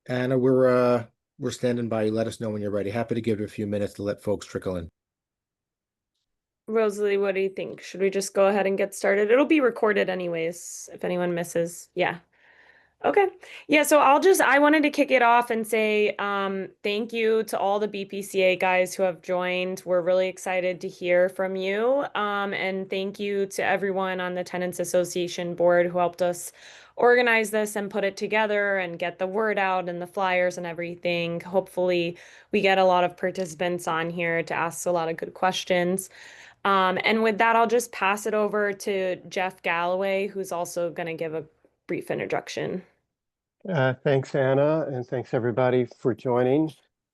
Anna, we're standing by. Let us know when you're ready. Happy to give it a few minutes to let folks trickle in. Rosalie, what do you think? Should we just go ahead and get started? It'll be recorded anyways, if anyone misses. Yeah. Okay. Yeah, so I wanted to kick it off and say thank you to all the BPCA guys who have joined. We're really excited to hear from you. And thank you to everyone on the Tenants Association board who helped us organize this and put it together and get the word out and the flyers and everything. Hopefully, we get a lot of participants on here to ask a lot of good questions. And with that, I'll just pass it over to Jeff Galloway, who's also going to give a brief introduction. Thanks, Anna, and thanks everybody for joining.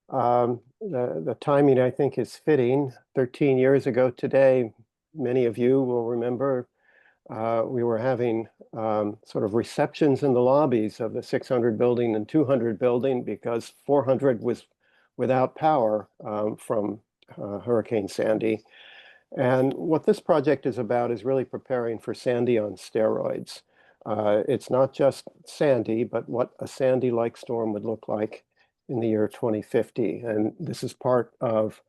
The timing, I think, is fitting. 13 years ago today, many of you will remember we were having sort of receptions in the lobbies of the 600 building and 200 building because 400 was without power from Hurricane Sandy. And what this project is about is really preparing for Sandy on steroids. It's not just Sandy, but what a Sandy-like storm would look like in the year 2050. And this is part of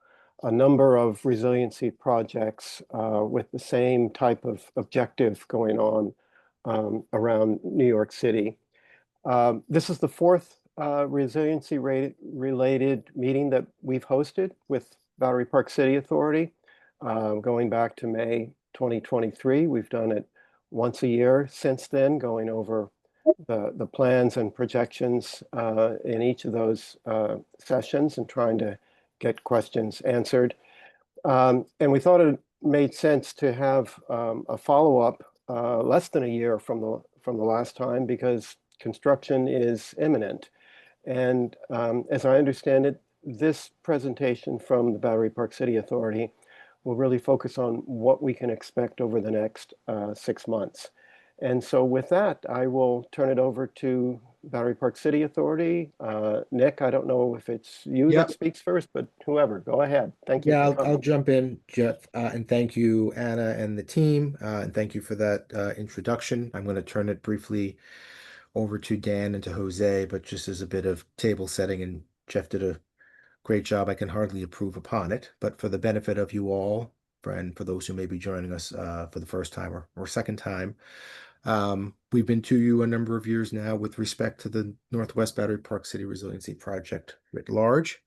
a number of resiliency projects with the same type of objective going on around New York City. This is the fourth resiliency-related meeting that we've hosted with Battery Park City Authority. Going back to May 2023. We've done it once a year since then, going over the plans and projections in each of those sessions and trying to get questions answered. And we thought it made sense to have a follow-up less than a year from the last time because construction is imminent. And as I understand it, this presentation from the Battery Park City Authority will really focus on what we can expect over the next 6 months. And so with that, I will turn it over to Battery Park City Authority. Nick, I don't know if it's you that Yep. speaks first, but whoever, go ahead. Thank you Yeah, for I'll coming. jump in, Jeff, and thank you, Anna, and the team, and thank you for that introduction. I'm going to turn it briefly over to Dan and to Jose, but just as a bit of table setting, and Jeff did a great job. I can hardly improve upon it, but for the benefit of you all, and for those who may be joining us for the first time or second time, we've been to you a number of years now with respect to the Northwest Battery Park City Resiliency Project writ large.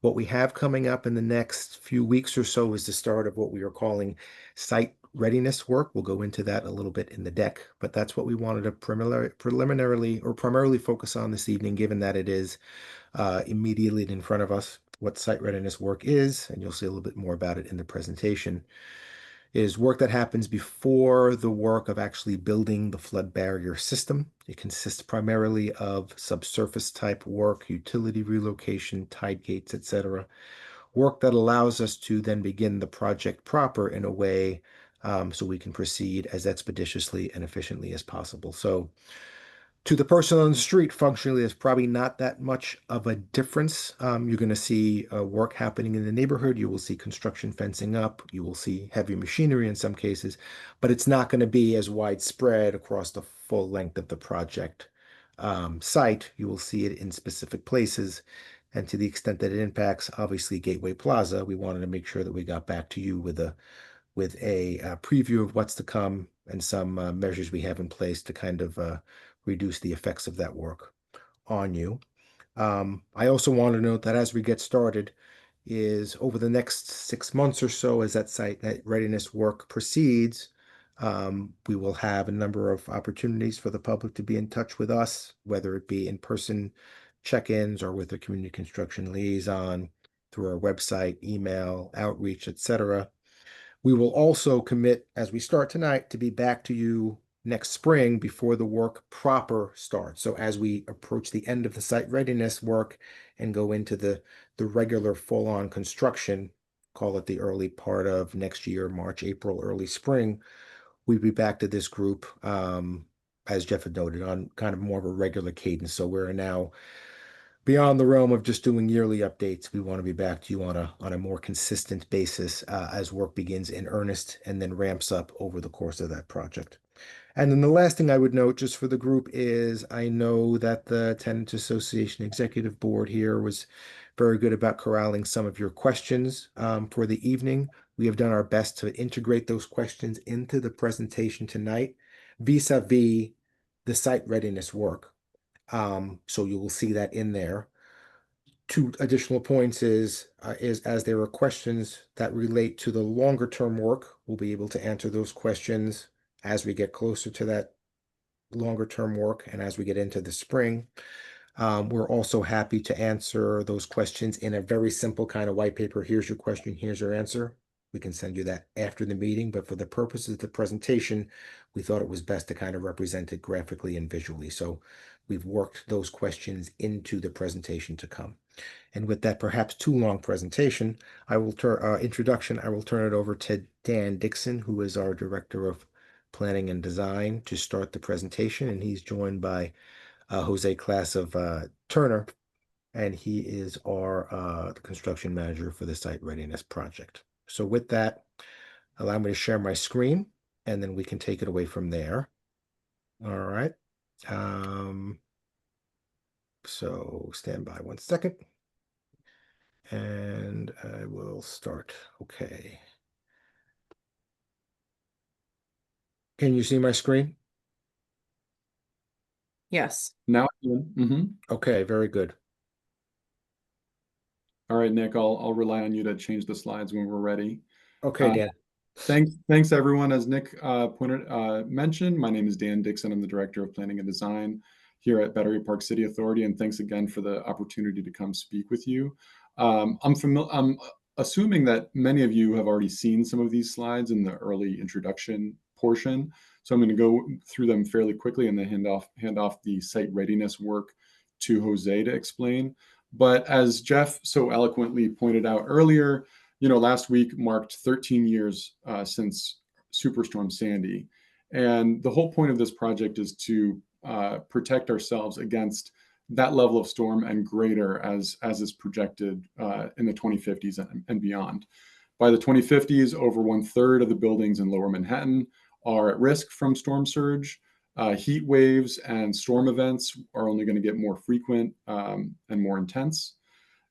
What we have coming up in the next few weeks or so is the start of what we are calling site readiness work. We'll go into that a little bit in the deck, but that's what we wanted to preliminarily or primarily focus on this evening, given that it is immediately in front of us what site readiness work is, and you'll see a little bit more about it in the presentation, is work that happens before the work of actually building the flood barrier system. It consists primarily of subsurface type work, utility relocation, tide gates, etc. Work that allows us to then begin the project proper in a way so we can proceed as expeditiously and efficiently as possible. So to the person on the street, functionally, there's probably not that much of a difference. You're going to see work happening in the neighborhood. You will see construction fencing up. You will see heavy machinery in some cases, but it's not going to be as widespread across the full length of the project site. You will see it in specific places. And to the extent that it impacts, obviously, Gateway Plaza, we wanted to make sure that we got back to you with a preview of what's to come and some measures we have in place to kind of reduce the effects of that work on you. I also want to note that as we get started, is over the next 6 months or so, as that readiness work proceeds, we will have a number of opportunities for the public to be in touch with us, whether it be in-person check-ins or with a community construction liaison through our website, email, outreach, etc. We will also commit, as we start tonight, to be back to you next spring before the work proper starts. So as we approach the end of the site readiness work and go into the regular full-on construction, call it the early part of next year, March, April, early spring, we'll be back to this group, as Jeff had noted, on kind of more of a regular cadence. So we're now beyond the realm of just doing yearly updates. We want to be back to you on a more consistent basis as work begins in earnest and then ramps up over the course of that project. And then the last thing I would note just for the group is I know that the Tenant Association Executive Board here was very good about corralling some of your questions for the evening. We have done our best to integrate those questions into the presentation tonight vis-a-vis the site readiness work. So you will see that in there. Two additional points is as there are questions that relate to the longer term work, we'll be able to answer those questions as we get closer to that longer term work and as we get into the spring. We're also happy to answer those questions in a very simple kind of white paper. Here's your question, here's your answer. We can send you that after the meeting, but for the purposes of the presentation, we thought it was best to kind of represent it graphically and visually. So we've worked those questions into the presentation to come. And with that perhaps too long presentation, I will turn introduction, I will turn it over to Dan Dixon, who is our Director of Planning and Design, to start the presentation. And he's joined by Jose Class of Turner, and he is our construction manager for the site readiness project. So with that, allow me to share my screen, and then we can take it away from there. All right. So stand by 1 second. And I will start. Okay. Can you see my screen? Yes. Now, mm-hmm. Okay, very good. All right, Nick, I'll rely on you to change the slides when we're ready. Okay, Dan. Thanks everyone. As Nick mentioned, my name is Dan Dixon. I'm the Director of Planning and Design here at Battery Park City Authority, and thanks again for the opportunity to come speak with you. I'm assuming that many of you have already seen some of these slides in the early introduction portion, so I'm going to go through them fairly quickly and then hand off the site readiness work to Jose to explain. But as Jeff so eloquently pointed out earlier, last week marked 13 years since Superstorm Sandy. And the whole point of this project is to protect ourselves against that level of storm and greater as is projected in the 2050s and beyond. By the 2050s, over 1/3 of the buildings in Lower Manhattan are at risk from storm surge. Heat waves and storm events are only going to get more frequent and more intense.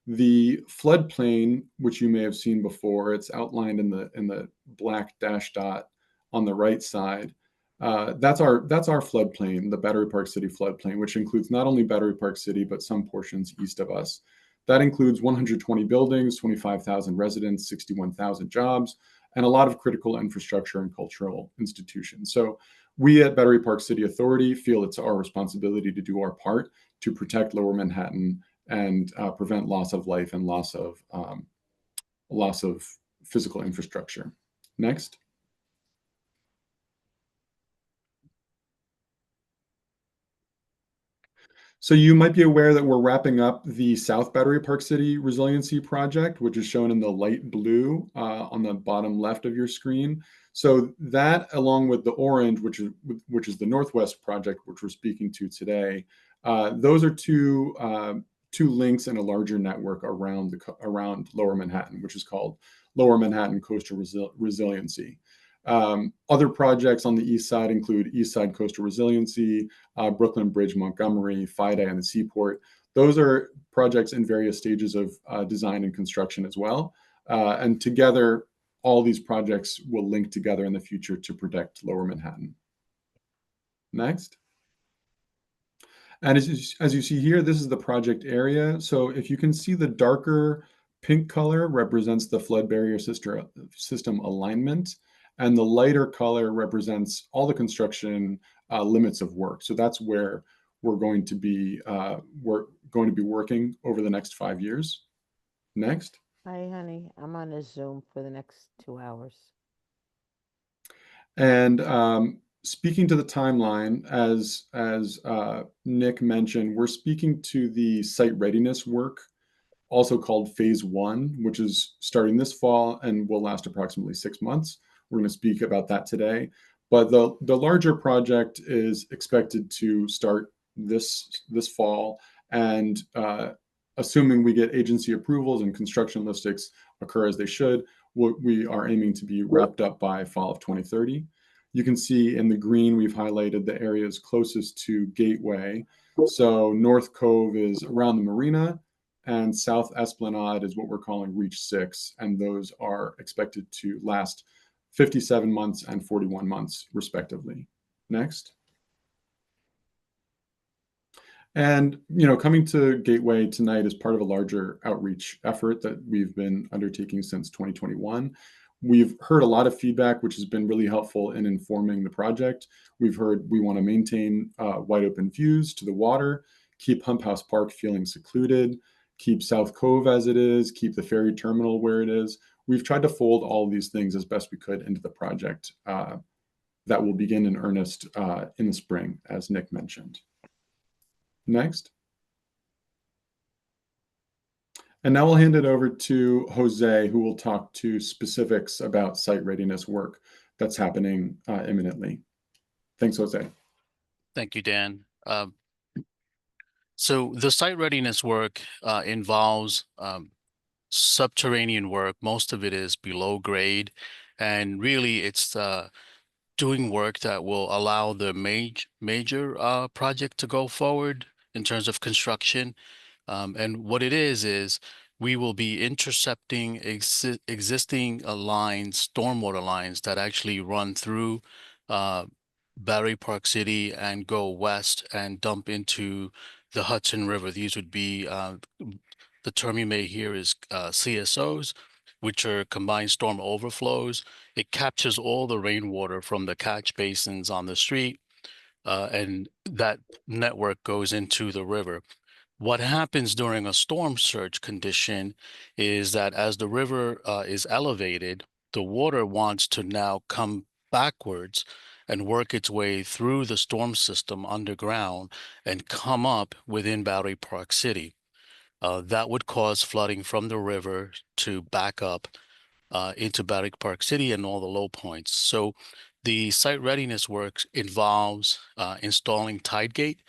The floodplain, which you may have seen before, it's outlined in the black dash dot on the right side. That's our floodplain, the Battery Park City floodplain, which includes not only Battery Park City, but some portions east of us. That includes 120 buildings, 25,000 residents, 61,000 jobs, and a lot of critical infrastructure and cultural institutions. So we at Battery Park City Authority feel it's our responsibility to do our part to protect Lower Manhattan and prevent loss of life and loss of physical infrastructure. Next. So you might be aware that we're wrapping up the South Battery Park City Resiliency project, which is shown in the light blue on the bottom left of your screen. So that, along with the orange, which is the Northwest project, which we're speaking to today, those are two links in a larger network around Lower Manhattan, which is called Lower Manhattan Coastal Resiliency. Other projects on the east side include East Side Coastal Resiliency, Brooklyn Bridge Montgomery, FIDA, and the Seaport. Those are projects in various stages of design and construction as well. And together, all these projects will link together in the future to protect Lower Manhattan. Next. And as you see here, this is the project area. So if you can see, the darker pink color represents the flood barrier system alignment, and the lighter color represents all the construction limits of work. So that's where we're going to be working over the next 5 years. Next. Hi, honey. I'm on a Zoom for the next 2 hours. And speaking to the timeline, as Nick mentioned, we're speaking to the site readiness work, also called phase 1, which is starting this fall and will last approximately 6 months. We're going to speak about that today. But the larger project is expected to start this fall, and assuming we get agency approvals and construction logistics occur as they should, we are aiming to be wrapped up by fall of 2030. You can see in the green, we've highlighted the areas closest to Gateway. So North Cove is around the marina, and South Esplanade is what we're calling Reach 6, and those are expected to last 57 months and 41 months, respectively. Next. And, coming to Gateway tonight is part of a larger outreach effort that we've been undertaking since 2021. We've heard a lot of feedback, which has been really helpful in informing the project. We've heard we want to maintain wide open views to the water, keep Hump House Park feeling secluded, keep South Cove as it is, keep the ferry terminal where it is. We've tried to fold all of these things as best we could into the project that will begin in earnest in the spring, as Nick mentioned. Next. And now we'll hand it over to Jose, who will talk to specifics about site readiness work that's happening imminently. Thanks, Jose. Thank you, Dan. So the site readiness work involves subterranean work. Most of it is below grade, and really it's doing work that will allow the major project to go forward in terms of construction. And what it is we will be intercepting existing lines, stormwater lines that actually run through Battery Park City and go west and dump into the Hudson River. These would be, the term you may hear is CSOs, which are combined storm overflows. It captures all the rainwater from the catch basins on the street, and that network goes into the river. What happens during a storm surge condition is that as the river is elevated, the water wants to now come backwards and work its way through the storm system underground and come up within Battery Park City. That would cause flooding from the river to back up into Battery Park City and all the low points. So the site readiness work involves installing tide gate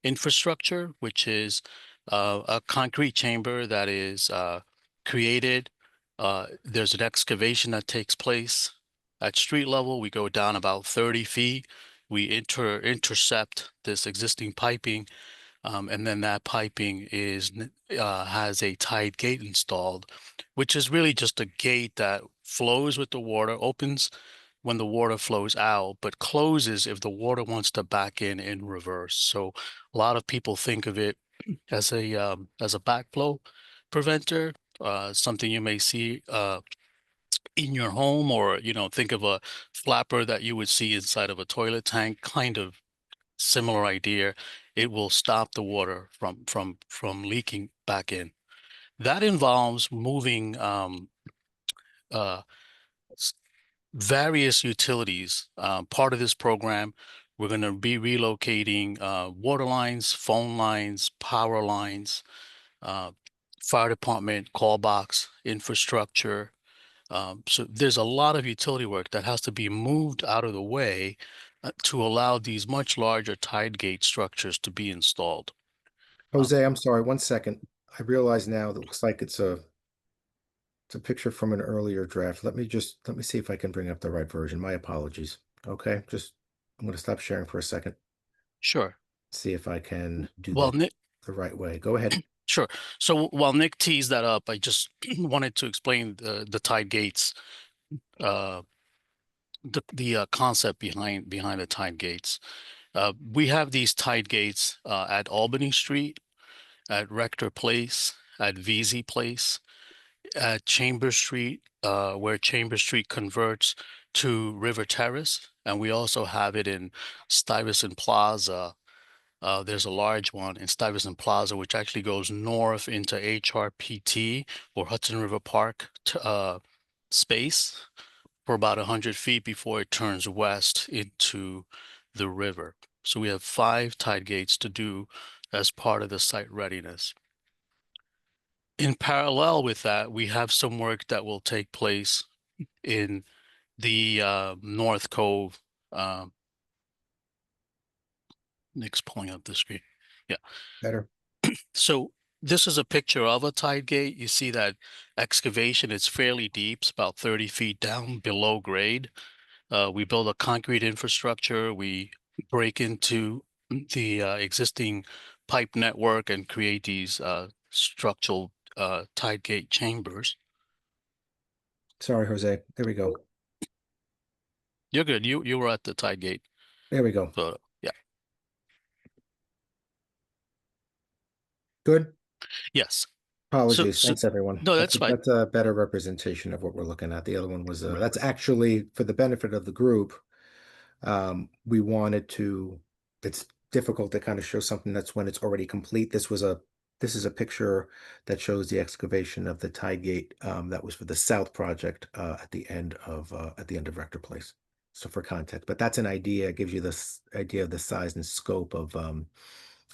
infrastructure, which is a concrete chamber that is created. There's an excavation that takes place at street level. We go down about 30 feet. We intercept this existing piping, and then that piping has a tide gate installed, which is really just a gate that flows with the water, opens when the water flows out, but closes if the water wants to back in reverse. So a lot of people think of it as a backflow preventer, something you may see in your home, or think of a flapper that you would see inside of a toilet tank, kind of similar idea. It will stop the water from leaking back in. That involves moving various utilities. Part of this program, we're going to be relocating water lines, phone lines, power lines, fire department, call box, infrastructure. So there's a lot of utility work that has to be moved out of the way to allow these much larger tide gate structures to be installed. Jose, I'm sorry, 1 second. I realize now that looks like it's a picture from an earlier draft. Let me see if I can bring up the right version. My apologies. Okay, I'm going to stop sharing for a second. Sure. See if I can do Well, this Nick, the right way. Go ahead. sure. So while Nick teased that up, I just wanted to explain the tide gates, the concept behind the tide gates. We have these tide gates at Albany Street, at Rector Place, at VZ Place, at Chambers Street, where Chambers Street converts to River Terrace, and we also have it in Stuyvesant Plaza. There's a large one in Stuyvesant Plaza, which actually goes north into HRPT, or Hudson River Park space, for about 100 feet before it turns west into the river. So we have 5 tide gates to do as part of the site readiness. In parallel with that, we have some work that will take place in the North Cove. Nick's pulling up the screen. Yeah. Better. So this is a picture of a tide gate. You see that excavation is fairly deep. It's about 30 feet down below grade. We build a concrete infrastructure. We break into the existing pipe network and create these structural tide gate chambers. Sorry, Jose. There we go. You're good. You were at the tide gate. There we go. So yeah. Good. Yes. Apologies. So Thanks, everyone. no, That's that's fine. that's a better representation of what we're looking at. The other one was that's actually for the benefit of the group. We wanted to. It's difficult to kind of show something that's when it's already complete. This is a picture that shows the excavation of the tide gate that was for the south project at the end of Rector Place. So for context, but that's an idea. It gives you this idea of the size and scope of kind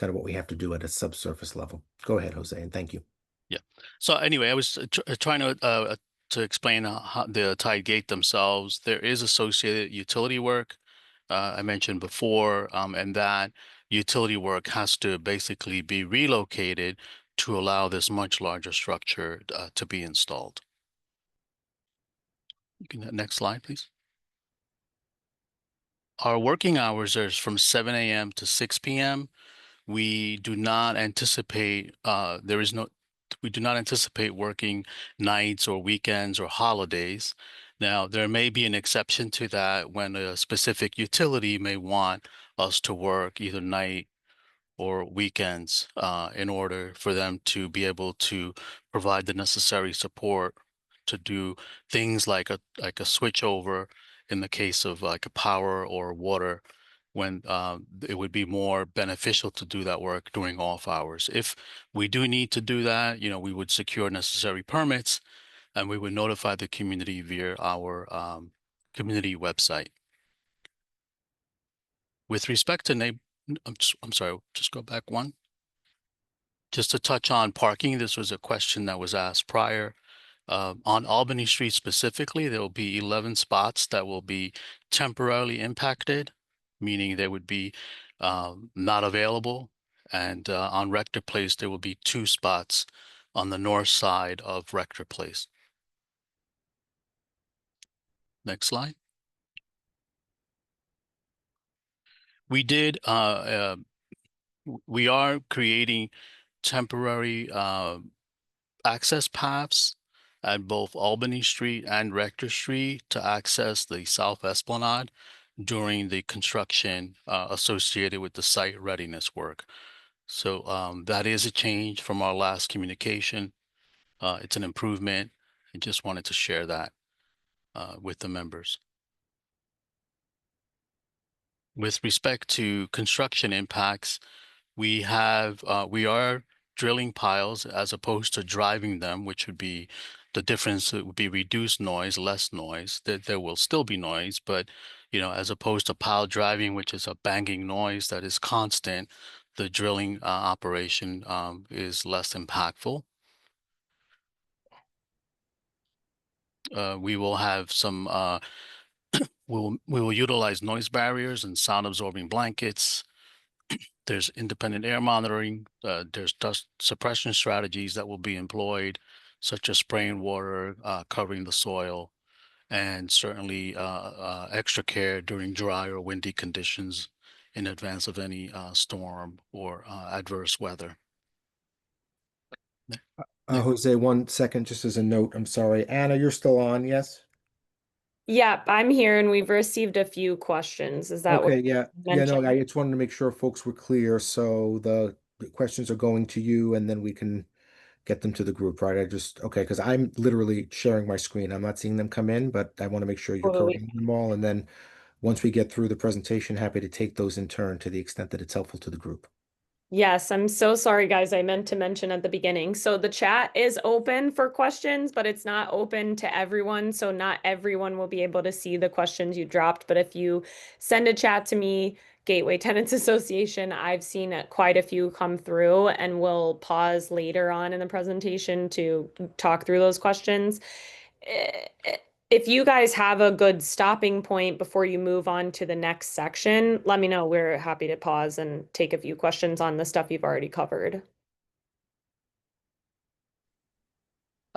of what we have to do at a subsurface level. Go ahead, Jose, and thank you. Yeah. So anyway, I was trying to explain how the tide gate themselves. There is associated utility work I mentioned before, and that utility work has to basically be relocated to allow this much larger structure to be installed. You can next slide, please. Our working hours are from 7 a.m. to 6 p.m. We do not anticipate we do not anticipate working nights or weekends or holidays. Now, there may be an exception to that when a specific utility may want us to work either night or weekends in order for them to be able to provide the necessary support to do things like a switchover in the case of like a power or water when it would be more beneficial to do that work during off hours. If we do need to do that, we would secure necessary permits and we would notify the community via our community website. With respect to I'm sorry, just go back one. Just to touch on parking, this was a question that was asked prior. On Albany Street specifically, there will be 11 spots that will be temporarily impacted, meaning they would be not available. And on Rector Place, there will be 2 spots on the north side of Rector Place. Next slide. We did, we are creating temporary access paths at both Albany Street and Rector Street to access the South Esplanade during the construction associated with the site readiness work. So that is a change from our last communication. It's an improvement. I just wanted to share that with the members. With respect to construction impacts, we are drilling piles as opposed to driving them, which would be the difference. It would be reduced noise, less noise. There will still be noise, but as opposed to pile driving, which is a banging noise that is constant, the drilling operation is less impactful. We will have some. We will utilize noise barriers and sound absorbing blankets. There's independent air monitoring. There's dust suppression strategies that will be employed, such as spraying water, covering the soil, and certainly extra care during dry or windy conditions in advance of any storm or adverse weather. Jose, 1 second, just as a note. I'm sorry. Anna, you're still on, yes? Yep, I'm here and we've received a few questions. Is that what Okay, you yeah. Yeah, no, mentioned? I just wanted to make sure folks were clear. So the questions are going to you and then we can get them to the group, right? Okay, because I'm literally sharing my screen. I'm not seeing them come in, but I want to make sure you're Totally. covering them all. And then once we get through the presentation, happy to take those in turn to the extent that it's helpful to the group. Yes, I'm so sorry, guys. I meant to mention at the beginning. So the chat is open for questions, but it's not open to everyone. So not everyone will be able to see the questions you dropped. But if you send a chat to me, Gateway Tenants Association, I've seen quite a few come through, and we'll pause later on in the presentation to talk through those questions. If you guys have a good stopping point before you move on to the next section, let me know. We're happy to pause and take a few questions on the stuff you've already covered.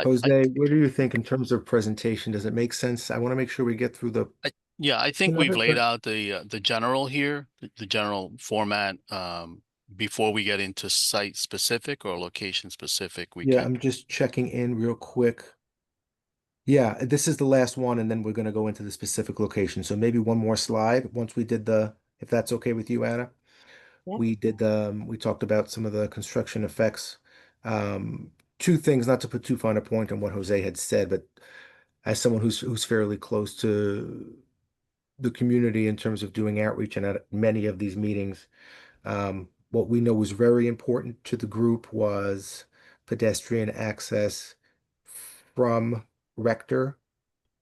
Jose, what do you think in terms of presentation? Does it make sense? I want to make sure we get through the Yeah, I think we've Another laid que- out the general here, the general format. Before we get into site specific or location specific, we Yeah, can. I'm just checking in real quick. Yeah, this is the last one, and then we're going to go into the specific location. So maybe one more slide once we did if that's okay with you, Anna. Yeah. We talked about some of the construction effects. Um, Two things, not to put too fine a point on what Jose had said, but as someone who's fairly close to the community in terms of doing outreach and at many of these meetings, what we know was very important to the group was pedestrian access from Rector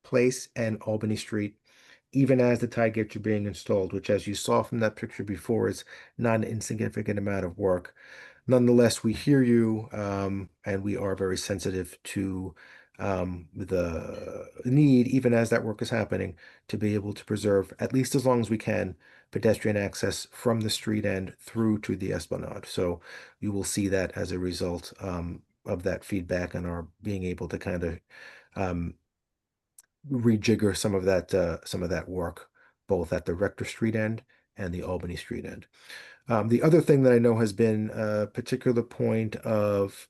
Place and Albany Street, even as the tie gates are being installed, which, as you saw from that picture before, is not an insignificant amount of work. Nonetheless, we hear you, and we are very sensitive to the need, even as that work is happening, to be able to preserve, at least as long as we can, pedestrian access from the street end through to the Esplanade. So you will see that as a result of that feedback and our being able to kind of um, rejigger some of that work, both at the Rector Street end and the Albany Street end. The other thing that I know has been a particular point of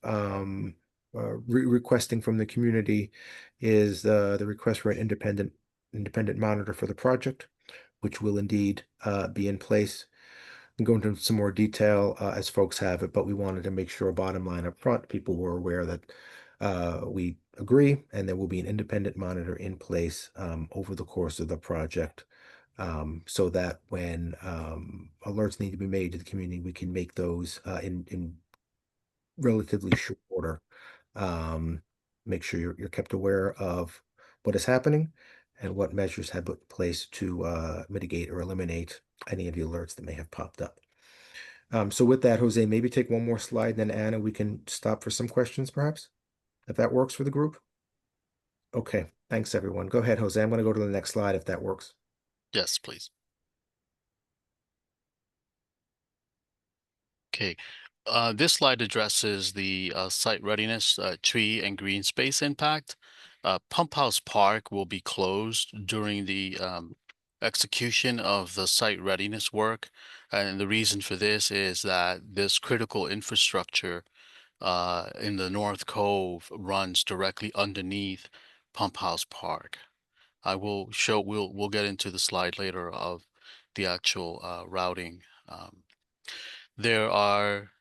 requesting from the community is the request for an independent monitor for the project, which will indeed be in place and go into some more detail as folks have it, but we wanted to make sure bottom line up front, people were aware that we agree and there will be an independent monitor in place over the course of the project so that when alerts need to be made to the community, we can make those in relatively short order. Um, Make sure you're kept aware of what is happening and what measures have put in place to mitigate or eliminate any of the alerts that may have popped up. So with that, Jose, maybe take one more slide, then Anna, we can stop for some questions, perhaps, if that works for the group. Okay, thanks, everyone. Go ahead, Jose. I'm going to go to the next slide if that works. Yes, please. Okay. This slide addresses the site readiness, tree and green space impact. Pump House Park will be closed during the execution of the site readiness work. And the reason for this is that this critical infrastructure in the North Cove runs directly underneath Pump House Park. We'll get into the slide later of the actual routing.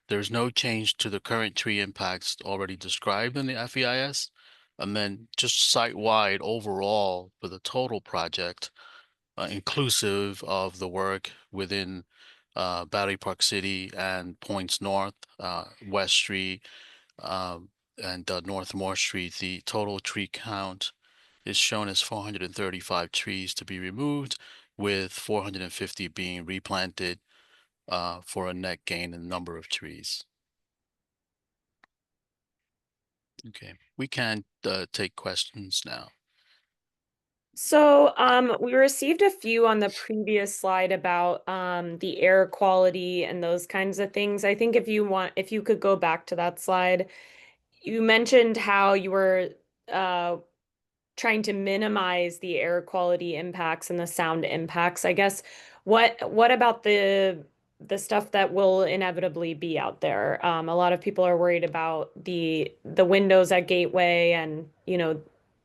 There's no change to the current tree impacts already described in the FEIS. And then just site-wide overall for the total project, inclusive of the work within Battery Park City and points north, West Street, and North Moore Street, the total tree count is shown as 435 trees to be removed, with 450 being replanted for a net gain in number of trees. Okay, we can take questions now. So, we received a few on the previous slide about the air quality and those kinds of things. I think if you could go back to that slide, you mentioned how you were uh trying to minimize the air quality impacts and the sound impacts. I guess what about the stuff that will inevitably be out there? A lot of people are worried about the windows at Gateway and,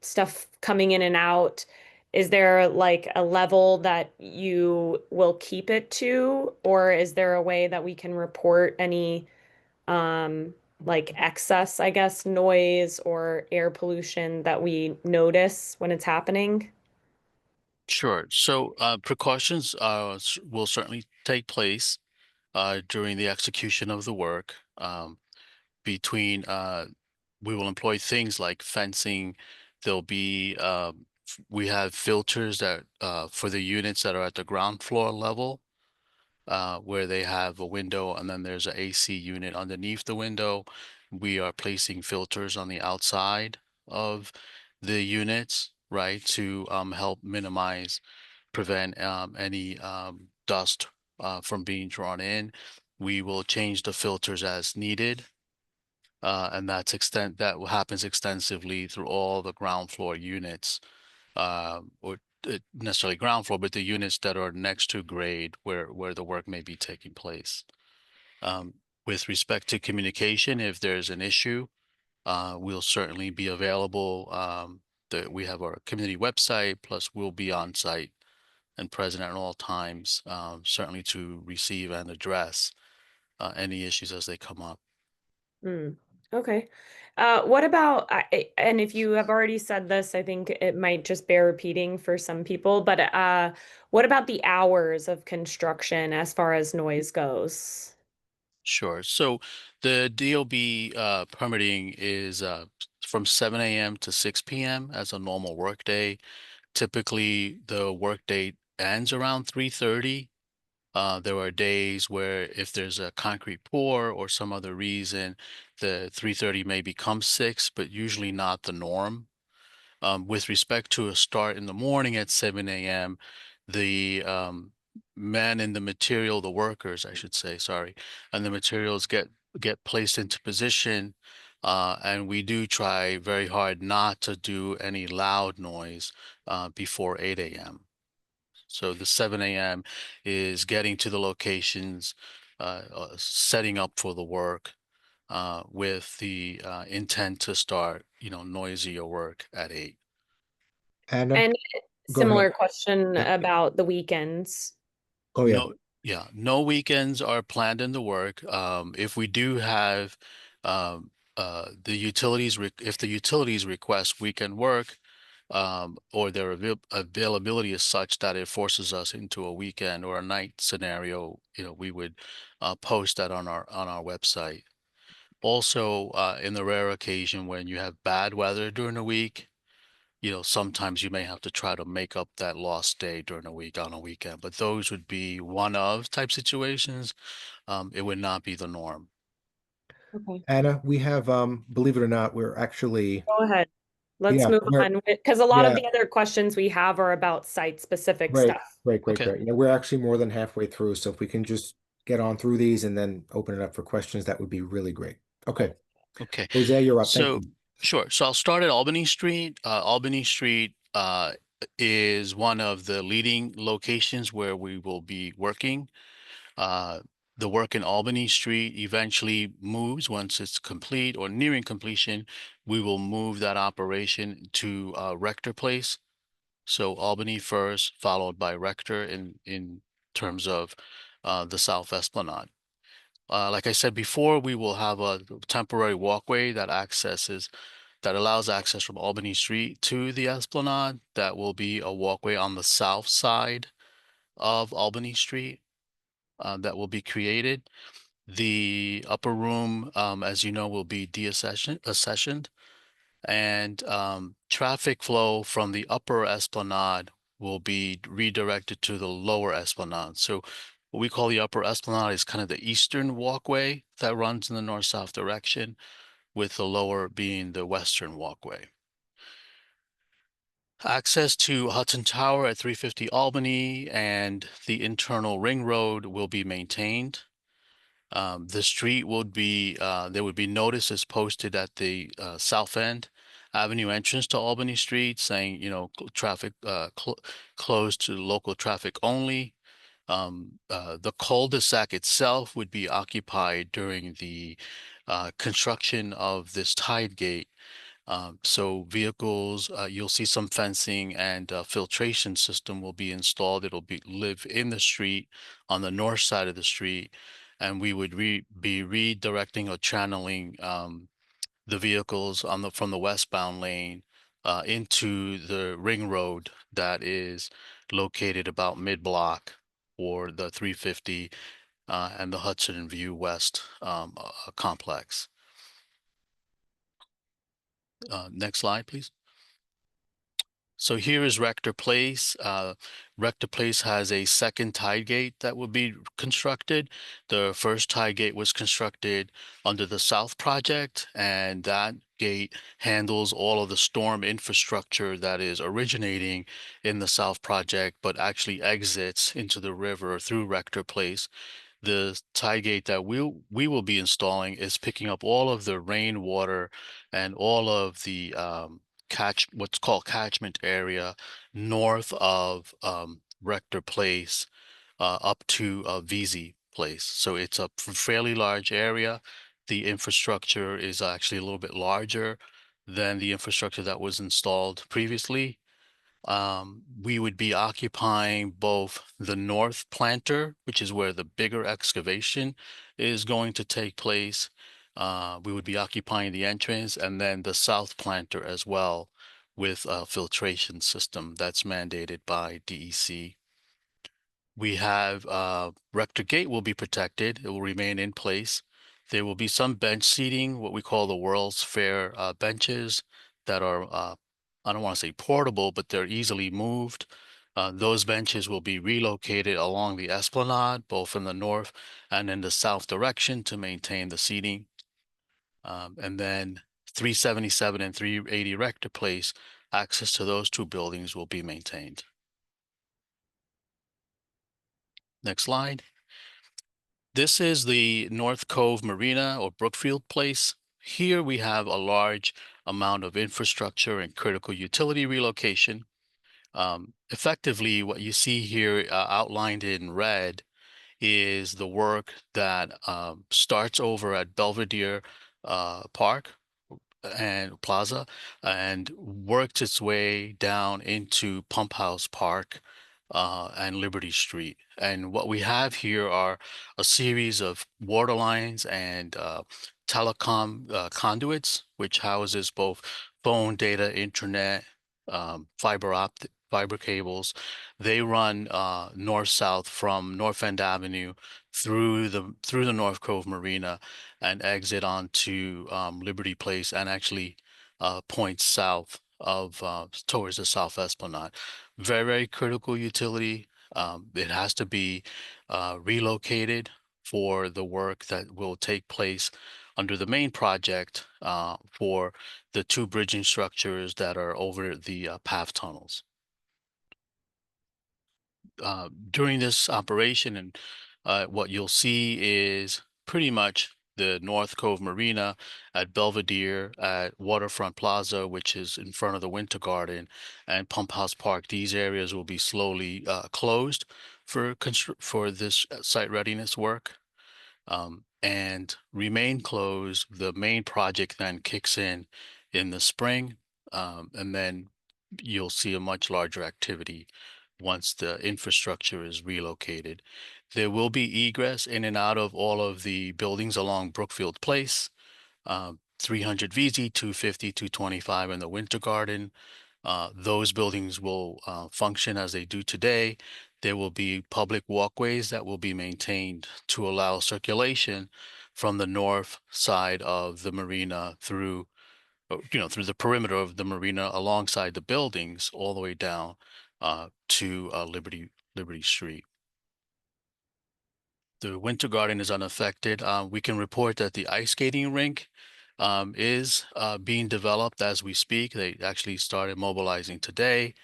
stuff coming in and out. Is there like a level that you will keep it to, or is there a way that we can report any like excess, I guess, noise or air pollution that we notice when it's happening? Sure. So precautions will certainly take place during the execution of the work. Between We will employ things like fencing. There'll be we have filters that for the units that are at the ground floor level, where they have a window and then there's a AC unit underneath the window. We are placing filters on the outside of the units, right, to help minimize, prevent any dust from being drawn in. We will change the filters as needed. And that happens extensively through all the ground floor units, or necessarily ground floor, but the units that are next to grade where the work may be taking place. With respect to communication, if there's an issue, we'll certainly be available. We have our community website, plus we'll be on site and present at all times, certainly to receive and address any issues as they come up. Mm, okay. What about, and if you have already said this, I think it might just bear repeating for some people, but what about the hours of construction as far as noise goes? Sure. So the DOB permitting is from 7 a.m. to 6 p.m. as a normal workday. Typically, the workday ends around 3:30. There are days where if there's a concrete pour or some other reason, the 3:30 may become 6, but usually not the norm. With respect to a start in the morning at 7 a.m., the men and the material, the workers, I should say, sorry, and the materials get placed into position. And we do try very hard not to do any loud noise before 8 a.m. So the 7 a.m. is getting to the locations, setting up for the work with the intent to start, noisier work at 8. Anna, And go ahead. similar question Yeah. about the weekends. Oh, yeah. No, yeah, no weekends are planned in the work. If we do have the utilities, if the utilities request weekend work, or their availability is such that it forces us into a weekend or a night scenario, we would post that on our website. Also, in the rare occasion when you have bad weather during the week, sometimes you may have to try to make up that lost day during the week on a weekend, but those would be one of type situations. It would not be the norm. Okay. Anna, we have, believe it or not, we're actually, Go ahead. Let's yeah, move on because a lot of yeah, the other questions we have are about site specific great, stuff. great, great, Okay. great. Yeah, we're actually more than halfway through, so if we can just get on through these and then open it up for questions, that would be really great. Okay, Okay. Jose, you're up. Thank So, you. sure. So I'll start at Albany Street. Albany Street is one of the leading locations where we will be working. Uh, the work in Albany Street eventually moves once it's complete or nearing completion. We will move that operation to Rector Place. So Albany first, followed by Rector in terms of the South Esplanade. Like I said before, we will have a temporary walkway that allows access from Albany Street to the Esplanade. That will be a walkway on the south side of Albany Street that will be created. The upper room, as you know, will be deaccessioned, and traffic flow from the upper Esplanade will be redirected to the lower Esplanade. So what we call the upper Esplanade is kind of the eastern walkway that runs in the north-south direction, with the lower being the western walkway. Access to Hudson Tower at 350 Albany and the internal ring road will be maintained. The street would be, there would be notices posted at the south end avenue entrance to Albany Street saying, traffic closed to local traffic only. The cul-de-sac itself would be occupied during the construction of this tide gate. So vehicles, you'll see some fencing and filtration system will be installed. It'll live in the street on the north side of the street, and we would be redirecting or channeling the vehicles from the westbound lane into the ring road that is located about mid-block for the 350 and the Hudson View West complex. Next slide, please. So here is Rector Place. Rector Place has a second tide gate that will be constructed. The first tide gate was constructed under the South Project, and that gate handles all of the storm infrastructure that is originating in the South Project, but actually exits into the river through Rector Place. The tide gate that we will be installing is picking up all of the rainwater and all of the what's called catchment area north of Rector Place up to VZ Place. So it's a fairly large area. The infrastructure is actually a little bit larger than the infrastructure that was installed previously. We would be occupying both the north planter, which is where the bigger excavation is going to take place. We would be occupying the entrance, and then the south planter as well, with a filtration system that's mandated by DEC. We have Rector Gate will be protected. It will remain in place. There will be some bench seating, what we call the World's Fair benches that are, I don't want to say portable, but they're easily moved. Those benches will be relocated along the esplanade, both in the north and in the south direction to maintain the seating. And then 377 and 380 Rector Place, access to those two buildings will be maintained. Next slide. This is the North Cove Marina or Brookfield Place. Here we have a large amount of infrastructure and critical utility relocation. Effectively, what you see here outlined in red is the work that starts over at Belvedere Park and Plaza and worked its way down into Pump House Park and Liberty Street. And what we have here are a series of water lines and telecom conduits, which houses both phone, data, internet, fiber cables. They run north-south from North End Avenue through the North Cove Marina and exit onto Liberty Place and actually points south of towards the South Esplanade. Very, very critical utility. It has to be relocated for the work that will take place under the main project for the two bridging structures that are over the PAF tunnels. During this operation, and what you'll see is pretty much the North Cove Marina at Belvedere, at Waterfront Plaza, which is in front of the Winter Garden, and Pump House Park. These areas will be slowly closed for this site readiness work and remain closed. The main project then kicks in the spring, and then you'll see a much larger activity once the infrastructure is relocated. There will be egress in and out of all of the buildings along Brookfield Place, 300 VZ, 250, 225 in the Winter Garden. Those buildings will function as they do today. There will be public walkways that will be maintained to allow circulation from the north side of the marina through through the perimeter of the marina alongside the buildings all the way down to Liberty Street. The Winter Garden is unaffected. We can report that the ice skating rink is being developed as we speak. They actually started mobilizing today.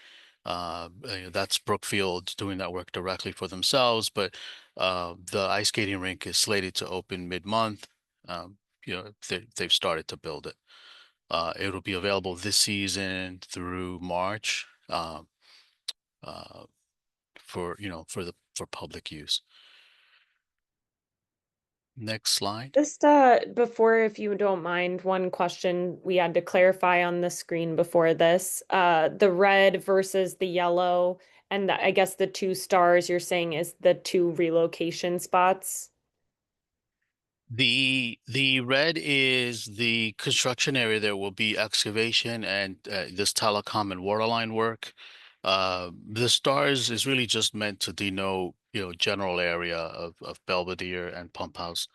That's Brookfield doing that work directly for themselves, but the ice skating rink is slated to open mid-month. They've started to build it. It'll be available this season through March for public use. Next slide. Just before, if you don't mind, one question we had to clarify on the screen before this. The red versus the yellow, and I guess the two stars you're saying is the two relocation spots. The red is the construction area. There will be excavation and this telecom and water line work. The stars is really just meant to denote, general area of Belvedere and Pump House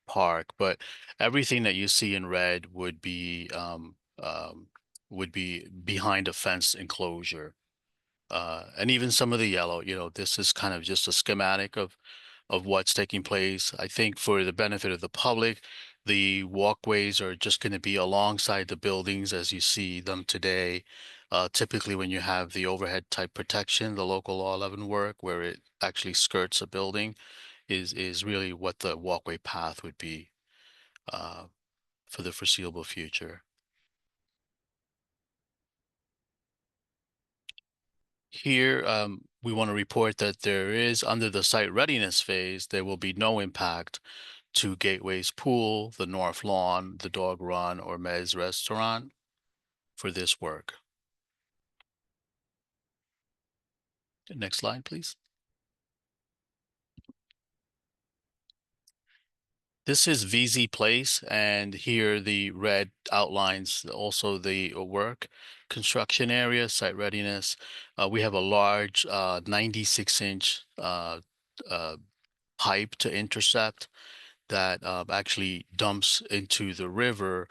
Park, but everything that you see in red would be behind a fence enclosure. And even some of the yellow, this is kind of just a schematic of what's taking place. I think for the benefit of the public, the walkways are just going to be alongside the buildings as you see them today. Typically, when you have the overhead type protection, the local law 11 work, where it actually skirts a building, is really what the walkway path would be for the foreseeable future. Here, we want to report that there is, under the site readiness phase, there will be no impact to Gateway's pool, the North Lawn, the Dog Run, or Mez Restaurant for this work. Next slide, please. This is VZ Place, and here the red outlines also the work. Construction area, site readiness. We have a large 96-inch pipe to intercept that actually dumps into the river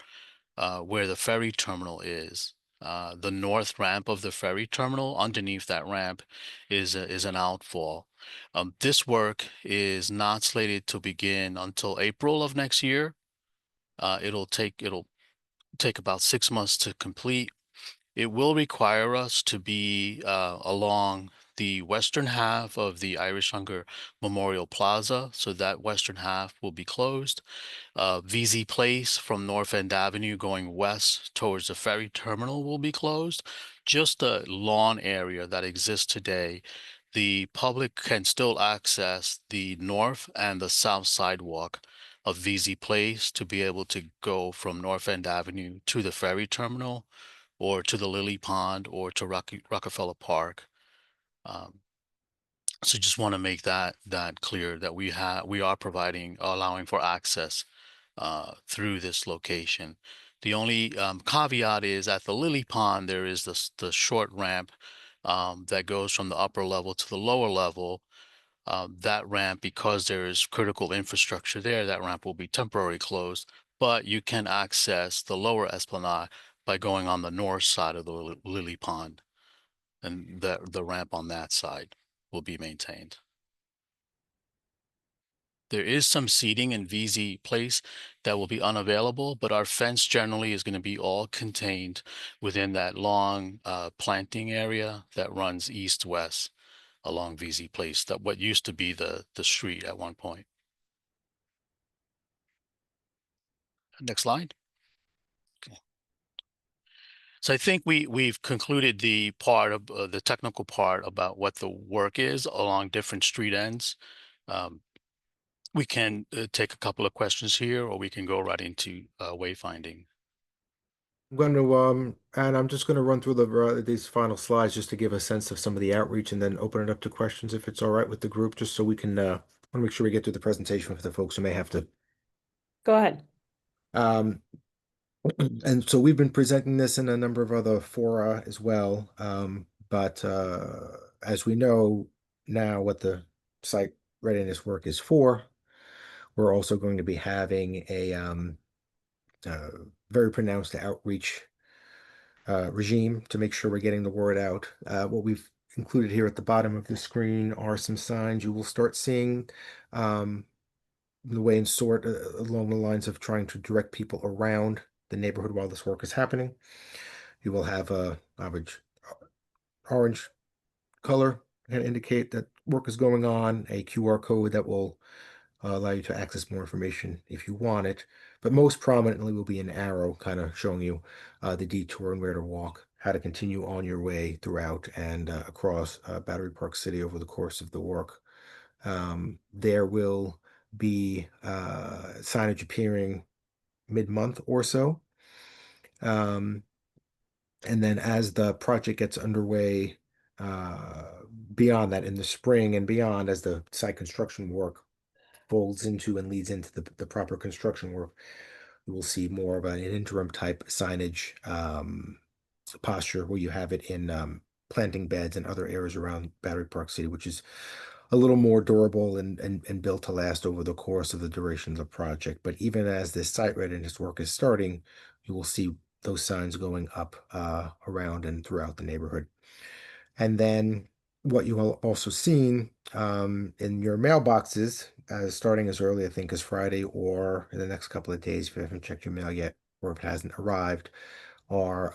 where the ferry terminal is. The north ramp of the ferry terminal, underneath that ramp is an outfall. This work is not slated to begin until April of next year. It'll take about 6 months to complete. It will require us to be along the western half of the Irish Hunger Memorial Plaza, so that western half will be closed. VZ Place from North End Avenue going west towards the ferry terminal will be closed. Just the lawn area that exists today, the public can still access the north and the south sidewalk of VZ Place to be able to go from North End Avenue to the ferry terminal or to the Lily Pond or to Rockefeller Park. So just want to make that clear that we are providing, allowing for access through this location. The only caveat is at the Lily Pond, there is the short ramp that goes from the upper level to the lower level. That ramp, because there is critical infrastructure there, that ramp will be temporarily closed, but you can access the lower esplanade by going on the north side of the Lily Pond, and the ramp on that side will be maintained. There is some seating in VZ Place that will be unavailable, but our fence generally is going to be all contained within that long planting area that runs east-west along VZ Place, that what used to be the street at one point. Next slide. Okay. So I think we've concluded the part of the technical part about what the work is along different street ends. We can take a couple of questions here, or we can go right into wayfinding. I'm going to and I'm just going to run through these final slides just to give a sense of some of the outreach, and then open it up to questions if it's all right with the group, just so we can want to make sure we get through the presentation for the folks who may have to. Go ahead. And so we've been presenting this in a number of other fora as well. But as we know now what the site readiness work is for, we're also going to be having a very pronounced outreach regime to make sure we're getting the word out. What we've included here at the bottom of the screen are some signs you will start seeing the way and sort along the lines of trying to direct people around the neighborhood while this work is happening. You will have a orange color and indicate that work is going on, a QR code that will allow you to access more information if you want it. But most prominently will be an arrow kind of showing you the detour and where to walk, how to continue on your way throughout and across Battery Park City over the course of the work. There will be signage appearing mid-month or so. And then as the project gets underway, beyond that in the spring and beyond, as the site construction work folds into and leads into the proper construction work, you will see more of an interim type signage posture where you have it in planting beds and other areas around Battery Park City, which is a little more durable and built to last over the course of the duration of the project. But even as this site readiness work is starting, you will see those signs going up around and throughout the neighborhood. And then what you will also seen in your mailboxes, starting as early, I think, as Friday or in the next couple of days, if you haven't checked your mail yet or if it hasn't arrived, are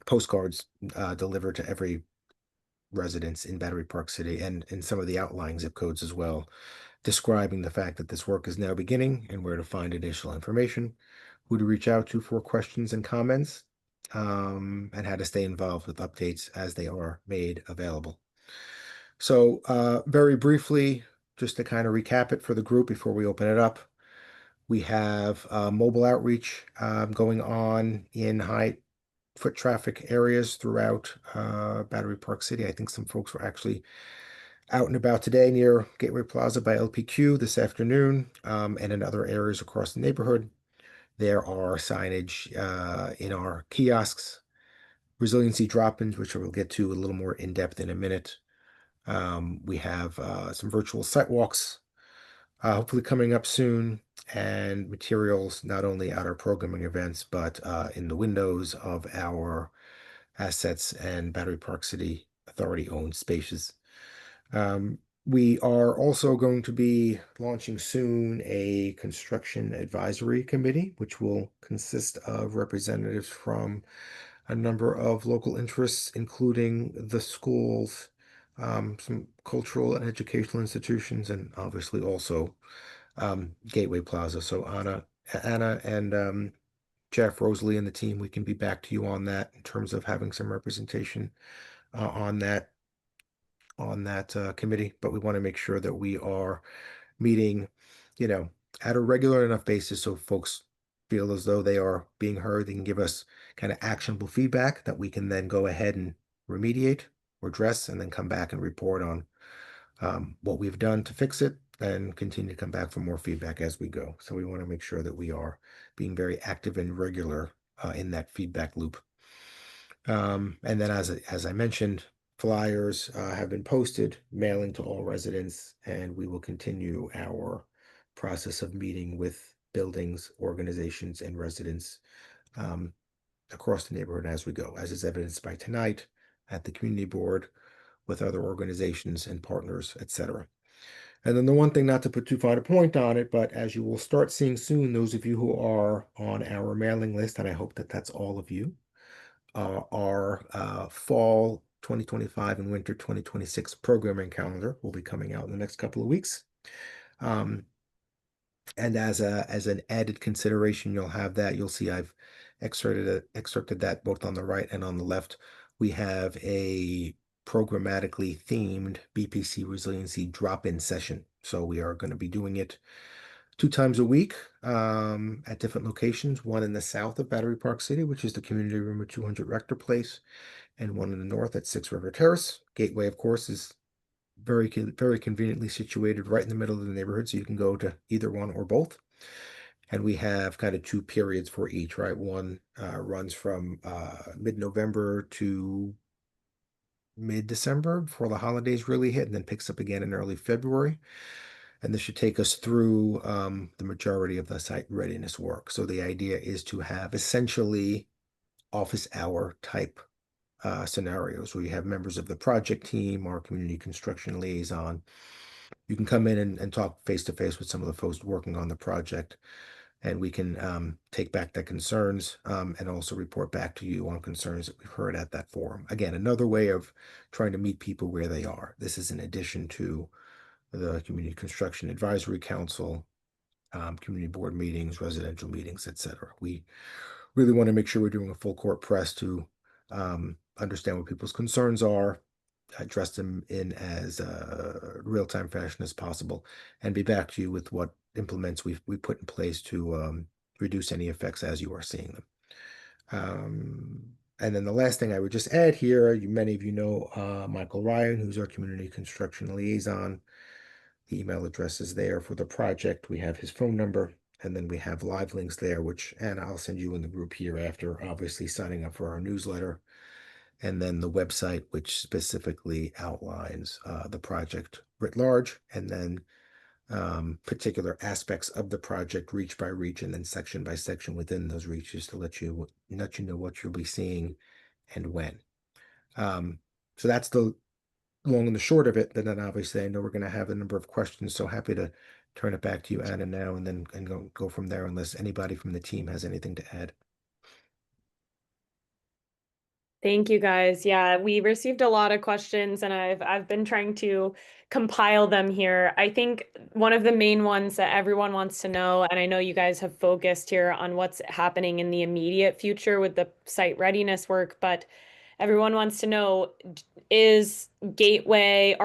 postcards delivered to every residents in Battery Park City and in some of the outlying zip codes as well, describing the fact that this work is now beginning and where to find additional information, who to reach out to for questions and comments, and how to stay involved with updates as they are made available. So very briefly, just to kind of recap it for the group before we open it up, we have mobile outreach going on in high foot traffic areas throughout Battery Park City. I think some folks were actually out and about today near Gateway Plaza by LPQ this afternoon, and in other areas across the neighborhood. There are signage in our kiosks, resiliency drop-ins, which we'll get to a little more in depth in a minute. We have some virtual site walks, hopefully coming up soon, and materials not only at our programming events, but in the windows of our assets and Battery Park City Authority owned spaces. We are also going to be launching soon a construction advisory committee, which will consist of representatives from a number of local interests, including the schools, some cultural and educational institutions, and obviously also Gateway Plaza. So Anna and Jeff, Rosalie, and the team, we can be back to you on that in terms of having some representation on that committee. But we want to make sure that we are meeting, at a regular enough basis so folks feel as though they are being heard. They can give us kind of actionable feedback that we can then go ahead and remediate or address, and then come back and report on what we've done to fix it, and continue to come back for more feedback as we go. So we want to make sure that we are being very active and regular in that feedback loop. And then, as I mentioned, flyers have been posted, mailing to all residents, and we will continue our process of meeting with buildings, organizations, and residents across the neighborhood as we go, as is evidenced by tonight at the community board with other organizations and partners, etc. And then the one thing, not to put too fine a point on it, but as you will start seeing soon, those of you who are on our mailing list, and I hope that that's all of you, our fall 2025 and winter 2026 programming calendar will be coming out in the next couple of weeks. And as an added consideration, you'll have that. You'll see I've excerpted that both on the right and on the left. We have a programmatically themed BPC resiliency drop-in session. So we are going to be doing it 2 times a week at different locations, one in the south of Battery Park City, which is the community room at 200 Rector Place, and one in the north at 6 River Terrace. Gateway, of course, is very conveniently situated right in the middle of the neighborhood, so you can go to either one or both. And we have kind of 2 periods for each, right? One runs from mid-November to mid-December before the holidays really hit, and then picks up again in early February. And this should take us through the majority of the site readiness work. So the idea is to have essentially office hour type scenarios where you have members of the project team or community construction liaison. You can come in and talk face to face with some of the folks working on the project, and we can take back their concerns and also report back to you on concerns that we've heard at that forum. Again, another way of trying to meet people where they are. This is in addition to the Community Construction Advisory Council, community board meetings, residential meetings, etc. We really want to make sure we're doing a full court press to understand what people's concerns are, address them in as real-time fashion as possible, and be back to you with what implements we put in place to reduce any effects as you are seeing them. And then the last thing I would just add here, many of you know Michael Ryan, who's our community construction liaison. The email address is there for the project. We have his phone number, and then we have live links there, which, and I'll send you in the group here after obviously signing up for our newsletter. And then the website, which specifically outlines the project writ large, and then particular aspects of the project, reach by reach, and then section by section within those reaches to let you know what you'll be seeing and when. So that's the long and the short of it. Then obviously I know we're going to have a number of questions, so happy to turn it back to you, Anna, now, and then go from there, unless anybody from the team has anything to add. Thank you guys. Yeah, we received a lot of questions and I've been trying to compile them here. I think one of the main ones that everyone wants to know, and I know you guys have focused here on what's happening in the immediate future with the site readiness work, but everyone wants to know, is our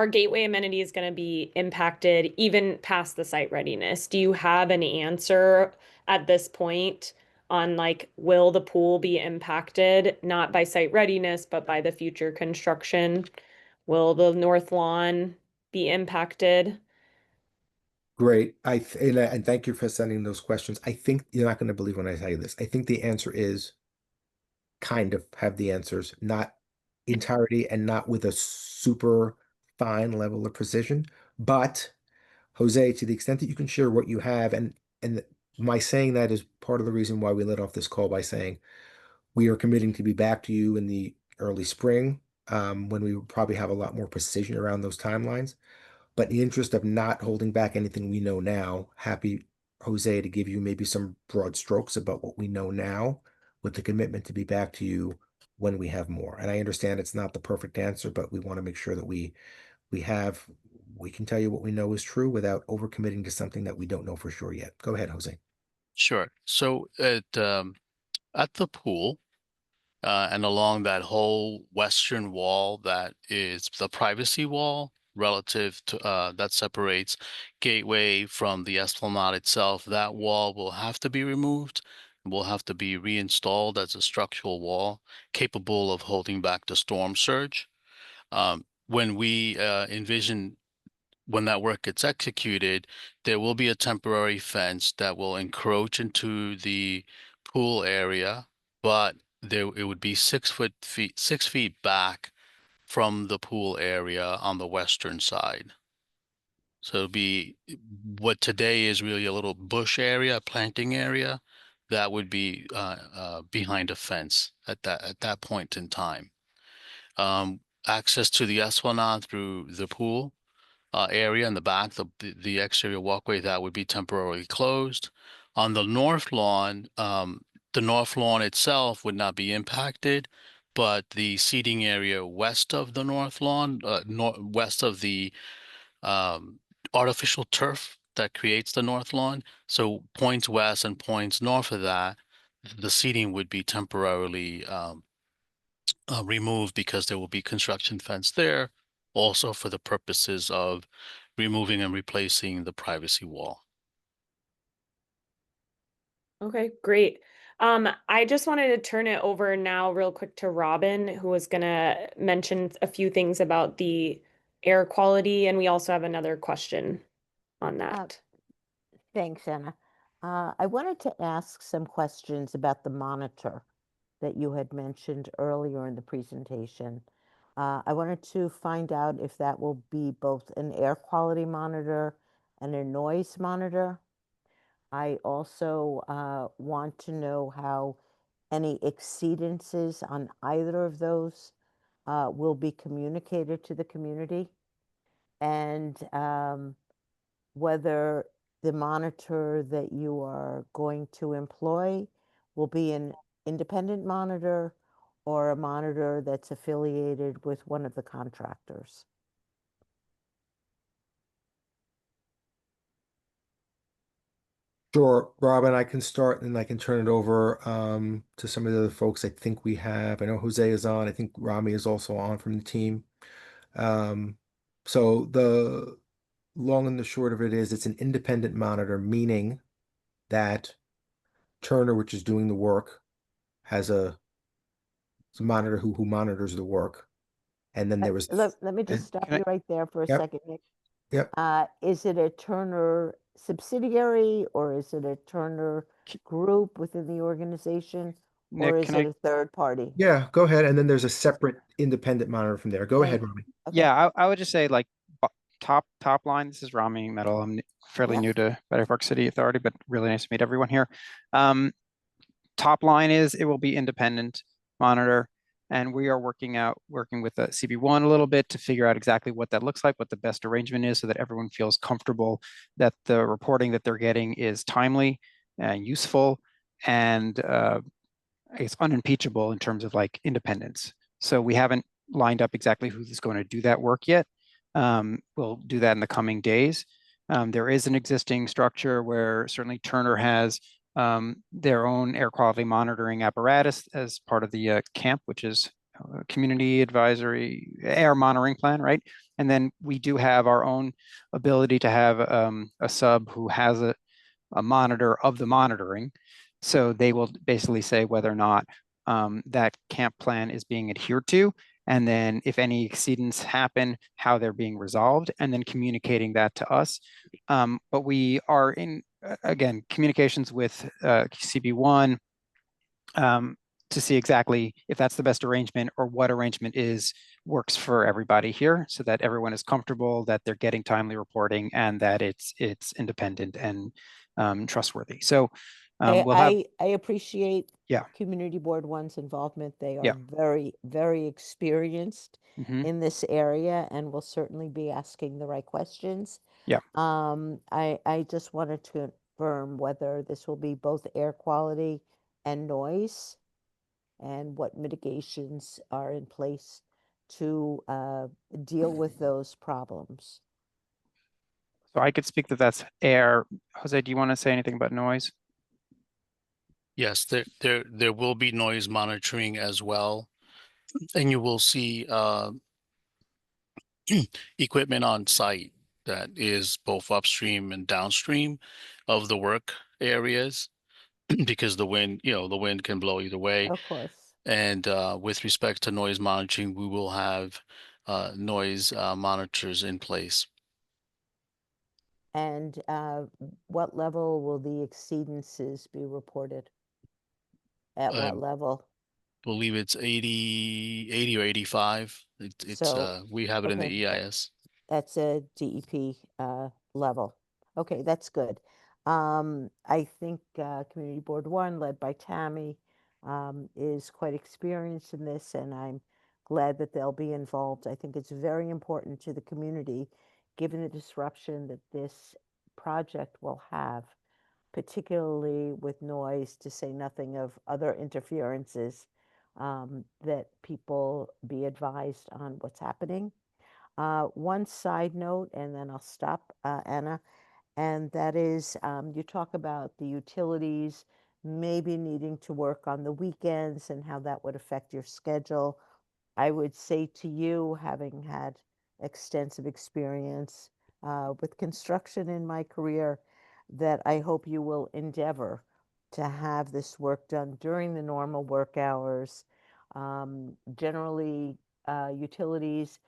gateway amenities going to be impacted even past the site readiness? Do you have an answer at this point on like, will the pool be impacted not by site readiness, but by the future construction? Will the north lawn be impacted? Great. And thank you for sending those questions. I think you're not going to believe when I tell you this. I think the answer is kind of have the answers, not entirety and not with a super fine level of precision. But Jose, to the extent that you can share what you have, and my saying that is part of the reason why we let off this call by saying we are committing to be back to you in the early spring, when we will probably have a lot more precision around those timelines. But in the interest of not holding back anything we know now, happy Jose to give you maybe some broad strokes about what we know now with the commitment to be back to you when we have more. And I understand it's not the perfect answer, but we want to make sure that we have we can tell you what we know is true without overcommitting to something that we don't know for sure yet. Go ahead, Jose. Sure. So at the pool, and along that whole western wall that is the privacy wall relative to that separates Gateway from the Esplanade itself, that wall will have to be removed. Will have to be reinstalled as a structural wall capable of holding back the storm surge. When we envision when that work gets executed, there will be a temporary fence that will encroach into the pool area, but it would be 6 feet back from the pool area on the western side. So it'll be what today is really a little bush area, planting area, that would be behind a fence at that point in time. Access to the Esplanade through the pool area in the back, the exterior walkway, that would be temporarily closed. On the north lawn itself would not be impacted, but the seating area west of the north lawn, west of the um, artificial turf that creates the north lawn, so points west and points north of that, the seating would be temporarily removed because there will be construction fence there, also for the purposes of removing and replacing the privacy wall. Okay, great. I just wanted to turn it over now real quick to Robin, who was gonna mention a few things about the air quality, and we also have another question on that. Thanks, Anna. I wanted to ask some questions about the monitor that you had mentioned earlier in the presentation. I wanted to find out if that will be both an air quality monitor and a noise monitor. I also want to know how any exceedances on either of those will be communicated to the community, and whether the monitor that you are going to employ will be an independent monitor or a monitor that's affiliated with one of the contractors. Sure, Robin, I can start and I can turn it over to some of the other folks I think we have. I know Jose is on. I think Rami is also on from the team. Um, so the long and the short of it is it's an independent monitor, meaning that Turner, which is doing the work, has it's a monitor who monitors the work. And then there was Let me just stop you right there for a Yep. second, Nick. Yep. Is it a Turner subsidiary, or is it a Turner group within the organization, or Nick, is it a third party? Yeah, go ahead. And then there's a separate independent monitor from there. Go ahead, Thank- Rami. Okay. Yeah, I would just say like top line. This is Rami Metal. I'm fairly Yeah. new to Battery Park City Authority, but really nice to meet everyone here. Top line is it will be independent monitor, and we are working with the CB1 a little bit to figure out exactly what that looks like, what the best arrangement is, so that everyone feels comfortable that the reporting that they're getting is timely and useful, and it's unimpeachable in terms of like independence. So we haven't lined up exactly who's going to do that work yet. We'll do that in the coming days. There is an existing structure where certainly Turner has their own air quality monitoring apparatus as part of the camp, which is community advisory air monitoring plan, right? And then we do have our own ability to have a sub who has a monitor of the monitoring. So they will basically say whether or not that camp plan is being adhered to, and then if any exceedance happen, how they're being resolved, and then communicating that to us. But we are in, again, communications with CB1 to see exactly if that's the best arrangement or what arrangement works for everybody here, so that everyone is comfortable that they're getting timely reporting and that it's independent and trustworthy. So we'll have, I appreciate yeah, Community Board One's involvement. They yeah. are very, very experienced Mhm. in this area and will certainly be asking the right questions. Yeah. I just wanted to confirm whether this will be both air quality and noise, and what mitigations are in place to deal with those problems. So I could speak that that's air. Jose, do you want to say anything about noise? Yes, there will be noise monitoring as well, and you will see equipment on site that is both upstream and downstream of the work areas because the wind can blow either way. Of course. And with respect to noise monitoring, we will have noise monitors in place. And what level will the exceedances be reported? At I what level? believe it's 80 or 85. So, We have it in okay, the EIS. that's a DEP level. Okay, that's good. I think Community Board One, led by Tammy, is quite experienced in this, and I'm glad that they'll be involved. I think it's very important to the community, given the disruption that this project will have, particularly with noise, to say nothing of other interferences, that people be advised on what's happening. One side note, and then I'll stop, Anna, and that is you talk about the utilities maybe needing to work on the weekends and how that would affect your schedule. I would say to you, having had extensive experience with construction in my career, that I hope you will endeavor to have this work done during the normal work hours. Generally, utilities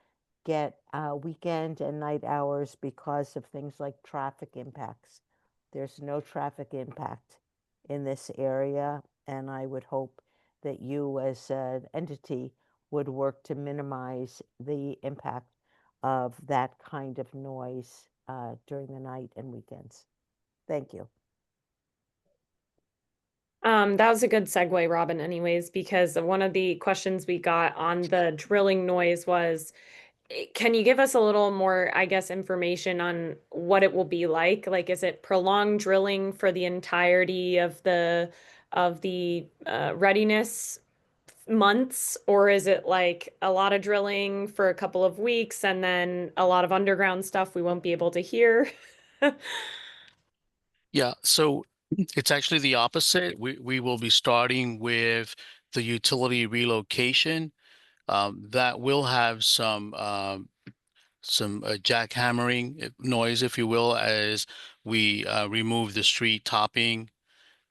get weekend and night hours because of things like traffic impacts. There's no traffic impact in this area, and I would hope that you as an entity would work to minimize the impact of that kind of noise during the night and weekends. Thank you. That was a good segue, Robin, anyways, because one of the questions we got on the drilling noise was, can you give us a little more, I guess, information on what it will be like? Like, is it prolonged drilling for the entirety of the readiness months, or is it like a lot of drilling for a couple of weeks and then a lot of underground stuff we won't be able to hear? Yeah, so it's actually the opposite. We will be starting with the utility relocation. That will have some jackhammering noise, if you will, as we remove the street topping,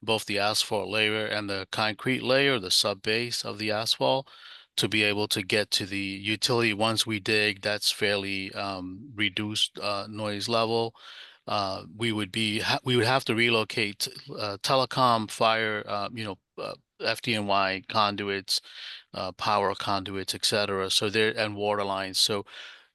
both the asphalt layer and the concrete layer, the sub base of the asphalt, to be able to get to the utility. Once we dig, that's fairly reduced noise level. We would have to relocate telecom, fire, FDNY conduits, power conduits, etc. So there, and water lines. So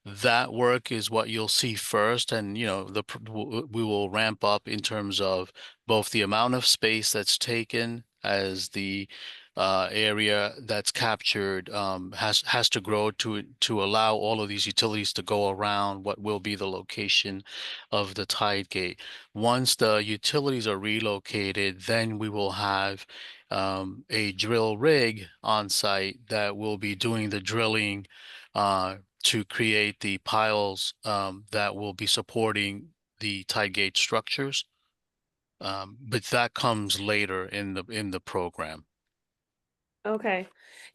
that work is what you'll see first, and we will ramp up in terms of both the amount of space that's taken as the area that's captured has to grow to allow all of these utilities to go around what will be the location of the tide gate. Once the utilities are relocated, then we will have a drill rig on site that will be doing the drilling to create the piles that will be supporting the tie gate structures. But that comes later in the program. Okay.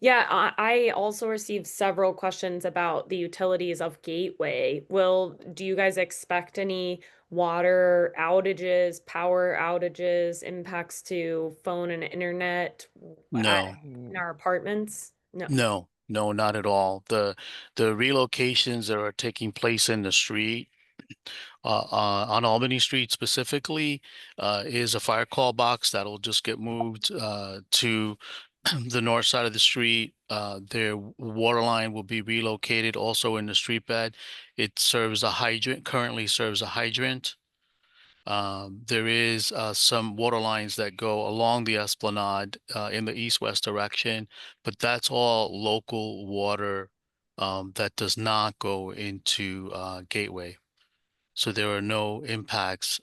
Yeah, I also received several questions about the utilities of Gateway. Do you guys expect any water outages, power outages, impacts to phone and internet No, in our apartments? No. no, not at all. The relocations that are taking place in the street on Albany Street specifically is a fire call box that'll just get moved to the north side of the street. Their water line will be relocated also in the street bed. It serves a hydrant, currently serves a hydrant. There is some water lines that go along the esplanade in the east-west direction, but that's all local water that does not go into Gateway. So there are no impacts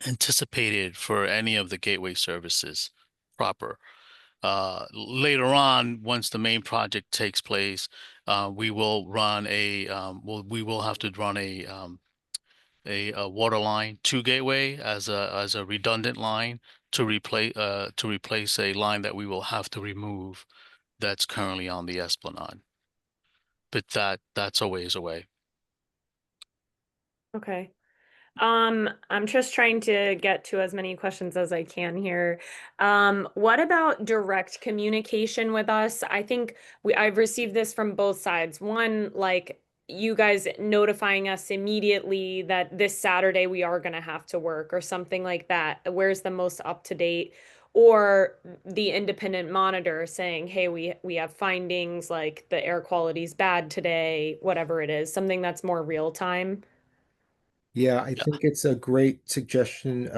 anticipated for any of the Gateway services proper. Later on, once the main project takes place, we will run we will have to run a water line to Gateway as a redundant line to replace a line that we will have to remove that's currently on the Esplanade. But that's a ways away. Okay. I'm just trying to get to as many questions as I can here. What about direct communication with us? I think I've received this from both sides. One, like you guys notifying us immediately that this Saturday we are going to have to work or something like that. Where's the most up to date? Or the independent monitor saying, hey, we have findings like the air quality is bad today, whatever it is, something that's more real time. Yeah, I think it's a great suggestion,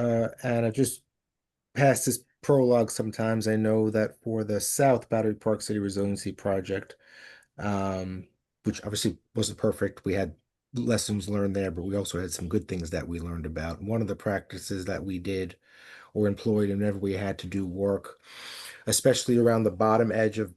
Anna. Just past this prologue sometimes. I know that for the South Battery Park City Resiliency Project, um, which obviously wasn't perfect, we had lessons learned there, but we also had some good things that we learned about. One of the practices that we did or employed whenever we had to do work, especially around the bottom edge of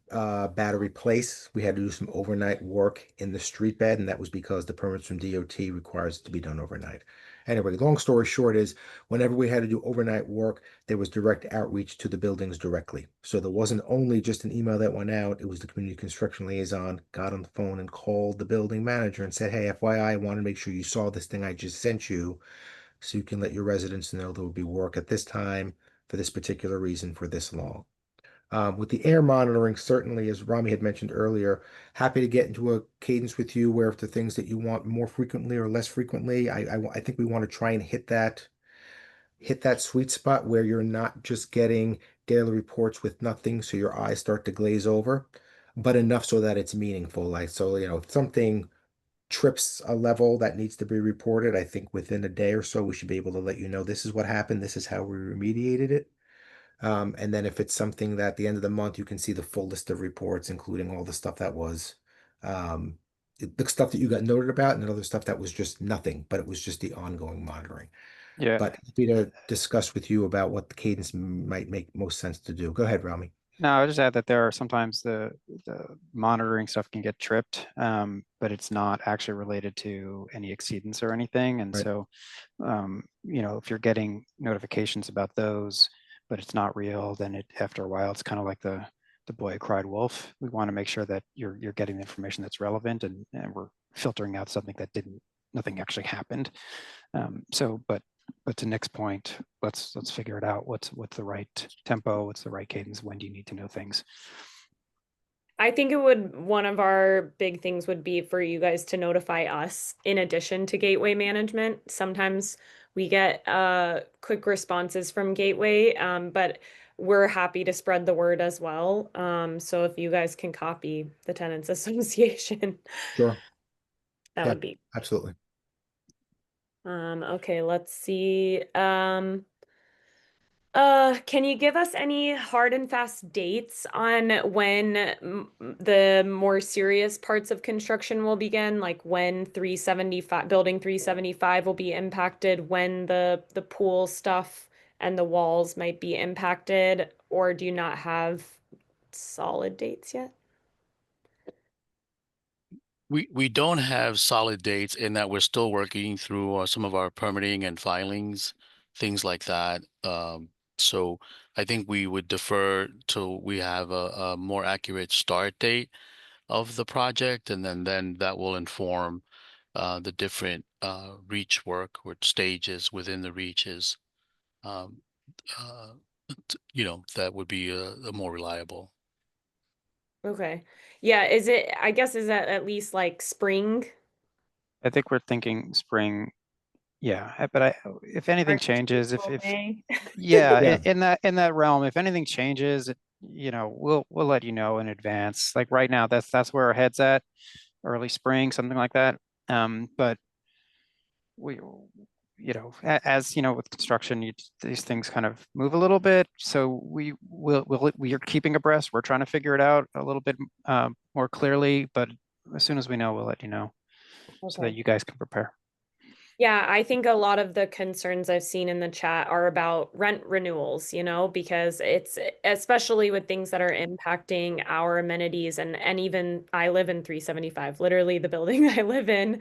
Battery Place. We had to do some overnight work in the street bed, and that was because the permits from DOT requires it to be done overnight. Anyway, long story short is whenever we had to do overnight work, there was direct outreach to the buildings directly. So there wasn't only just an email that went out, it was the community construction liaison got on the phone and called the building manager and said, hey, FYI, I want to make sure you saw this thing I just sent you so you can let your residents know there will be work at this time for this particular reason for this long. With the air monitoring, certainly, as Rami had mentioned earlier, happy to get into a cadence with you where if the things that you want more frequently or less frequently, I think we want to try and hit that sweet spot where you're not just getting daily reports with nothing, so your eyes start to glaze over, but enough so that it's meaningful. Like so, if something trips a level that needs to be reported, I think within a day or so we should be able to let you know this is what happened, this is how we remediated it. And then if it's something that at the end of the month you can see the full list of reports, including all the stuff that was um, the stuff that you got noted about and other stuff that was just nothing, but it was just the ongoing monitoring. Yeah. But happy to discuss with you about what the cadence might make most sense to do. Go ahead, Rami. No, I'll just add that there are sometimes the monitoring stuff can get tripped, but it's not actually related to any exceedance or anything. And Right. so, if you're getting notifications about those, but it's not real, then after a while, it's kind of like the boy who cried wolf. We want to make sure that you're getting the information that's relevant, and we're filtering out something that nothing actually happened. But to Nick's point, let's figure it out. What's the right tempo? What's the right cadence? When do you need to know things? I think one of our big things would be for you guys to notify us in addition to Gateway management. Sometimes we get quick responses from Gateway, but we're happy to spread the word as well. So if you guys can copy the Tenants Association, Sure. that Yeah, would be. absolutely. Okay, let's see. Can you give us any hard and fast dates on when the more serious parts of construction will begin? Like when 375, building 375 will be impacted, when the pool stuff and the walls might be impacted, or do you not have solid dates yet? We don't have solid dates in that we're still working through some of our permitting and filings, things like that. So I think we would defer till we have a more accurate start date of the project, and then that will inform the different reach work or stages within the reaches. Um, uh, that would be a more reliable. Okay. Yeah, is it, I guess, is that at least like spring? I think we're thinking spring. Yeah, but if anything March, changes, April, May? yeah, Yeah. in that realm, if anything changes, we'll let you know in advance. Like right now, that's where our head's at, early spring, something like that. But we, as you know, with construction, these things kind of move a little bit. So we are keeping abreast. We're trying to figure it out a little bit more clearly. But as soon as we know, we'll let you know so that Okay. you guys can prepare. Yeah, I think a lot of the concerns I've seen in the chat are about rent renewals, because it's especially with things that are impacting our amenities, and even I live in 375, literally the building I live in.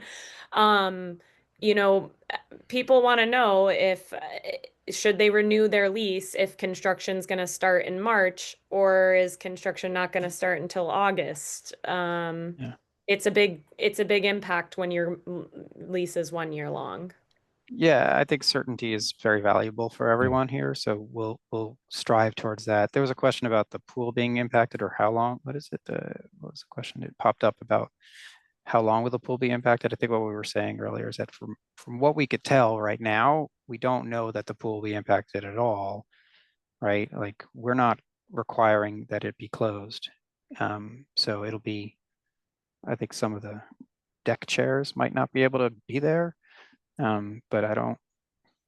Um, you know, people want to know if should they renew their lease if construction's going to start in March, or is construction not going to start until August? Yeah. It's a big impact when your lease is 1 year long. Yeah, I think certainty is very valuable for everyone here, so we'll strive towards that. There was a question about the pool being impacted or how long. What is it? What was the question? It popped up about how long will the pool be impacted? I think what we were saying earlier is that from what we could tell right now, we don't know that the pool will be impacted at all, right? Like we're not requiring that it be closed. So it'll be, I think some of the deck chairs might not be able to be there. But I don't,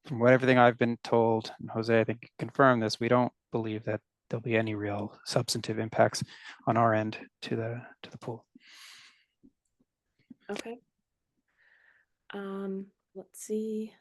from what everything I've been told, and Jose, I think you confirmed this, we don't believe that there'll be any real substantive impacts on our end to the pool. Okay. Let's see.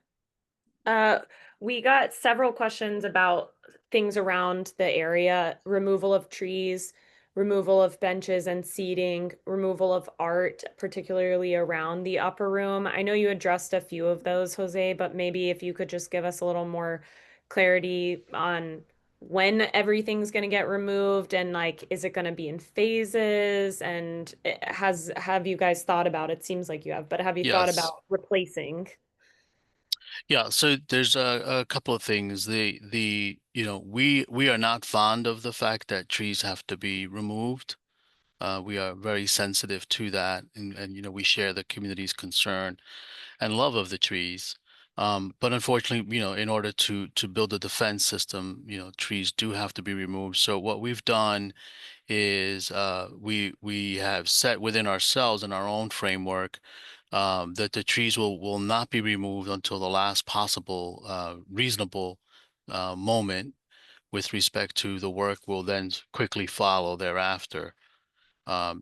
We got several questions about things around the area, removal of trees, removal of benches and seating, removal of art, particularly around the upper room. I know you addressed a few of those, Jose, but maybe if you could just give us a little more clarity on when everything's going to get removed, and like, is it going to be in phases? And have you guys thought about, it seems like you have, but have you thought Yes. about replacing? Yeah, so there's a couple of things. We are not fond of the fact that trees have to be removed. We are very sensitive to that, and we share the community's concern and love of the trees. But unfortunately, in order to build a defense system, trees do have to be removed. So what we've done is we have set within ourselves in our own framework that the trees will not be removed until the last possible reasonable moment with respect to the work will then quickly follow thereafter.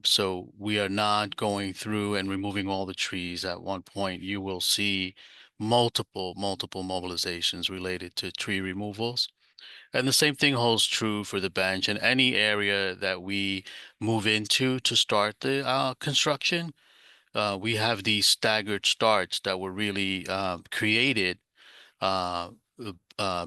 So we are not going through and removing all the trees at one point. You will see multiple mobilizations related to tree removals. And the same thing holds true for the bench and any area that we move into to start the construction. We have these staggered starts that were really created uh,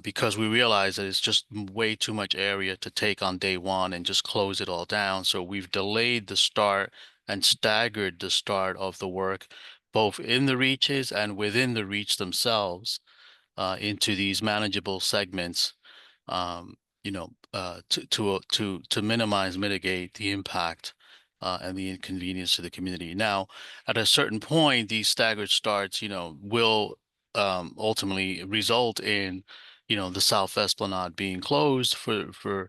because we realize that it's just way too much area to take on day one and just close it all down. So we've delayed the start and staggered the start of the work, both in the reaches and within the reach themselves, into these manageable segments, to minimize, mitigate the impact and the inconvenience to the community. Now, at a certain point, these staggered starts, will ultimately result in, the South Esplanade being closed for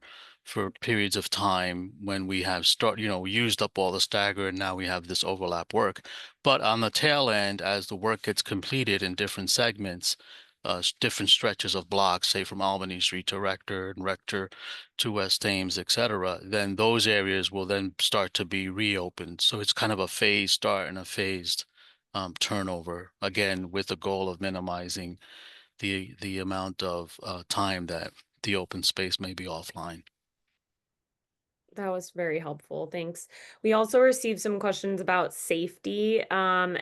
periods of time when we have used up all the stagger, and now we have this overlap work. But on the tail end, as the work gets completed in different segments, different stretches of blocks, say from Albany Street to Rector and Rector to West Thames, et cetera, then those areas will then start to be reopened. So it's kind of a phased start and a phased turnover, again, with the goal of minimizing the amount of time that the open space may be offline. That was very helpful. Thanks. We also received some questions about safety, and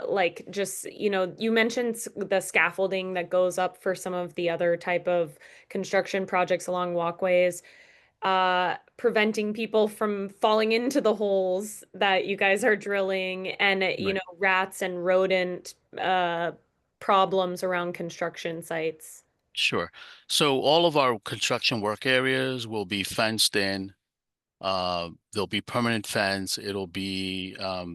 like just, you mentioned the scaffolding that goes up for some of the other type of construction projects along walkways, preventing people from falling into the holes that you guys are drilling, and Right. rats and rodent problems around construction sites. Sure. So all of our construction work areas will be fenced in. There'll be permanent fence. It'll be uh,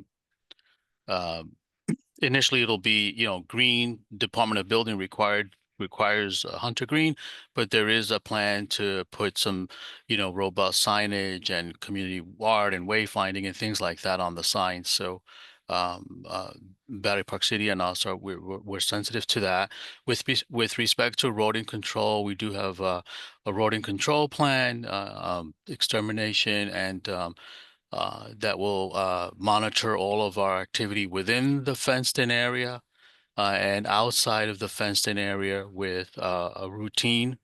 initially it'll be, green. Department of Building requires hunter green, but there is a plan to put some, robust signage and community guard and wayfinding and things like that on the signs. So um, uh, Battery Park City and us we're sensitive to that. With respect to rodent control, we do have a rodent control plan, extermination, and that will monitor all of our activity within the fenced-in area and outside of the fenced-in area with a routine,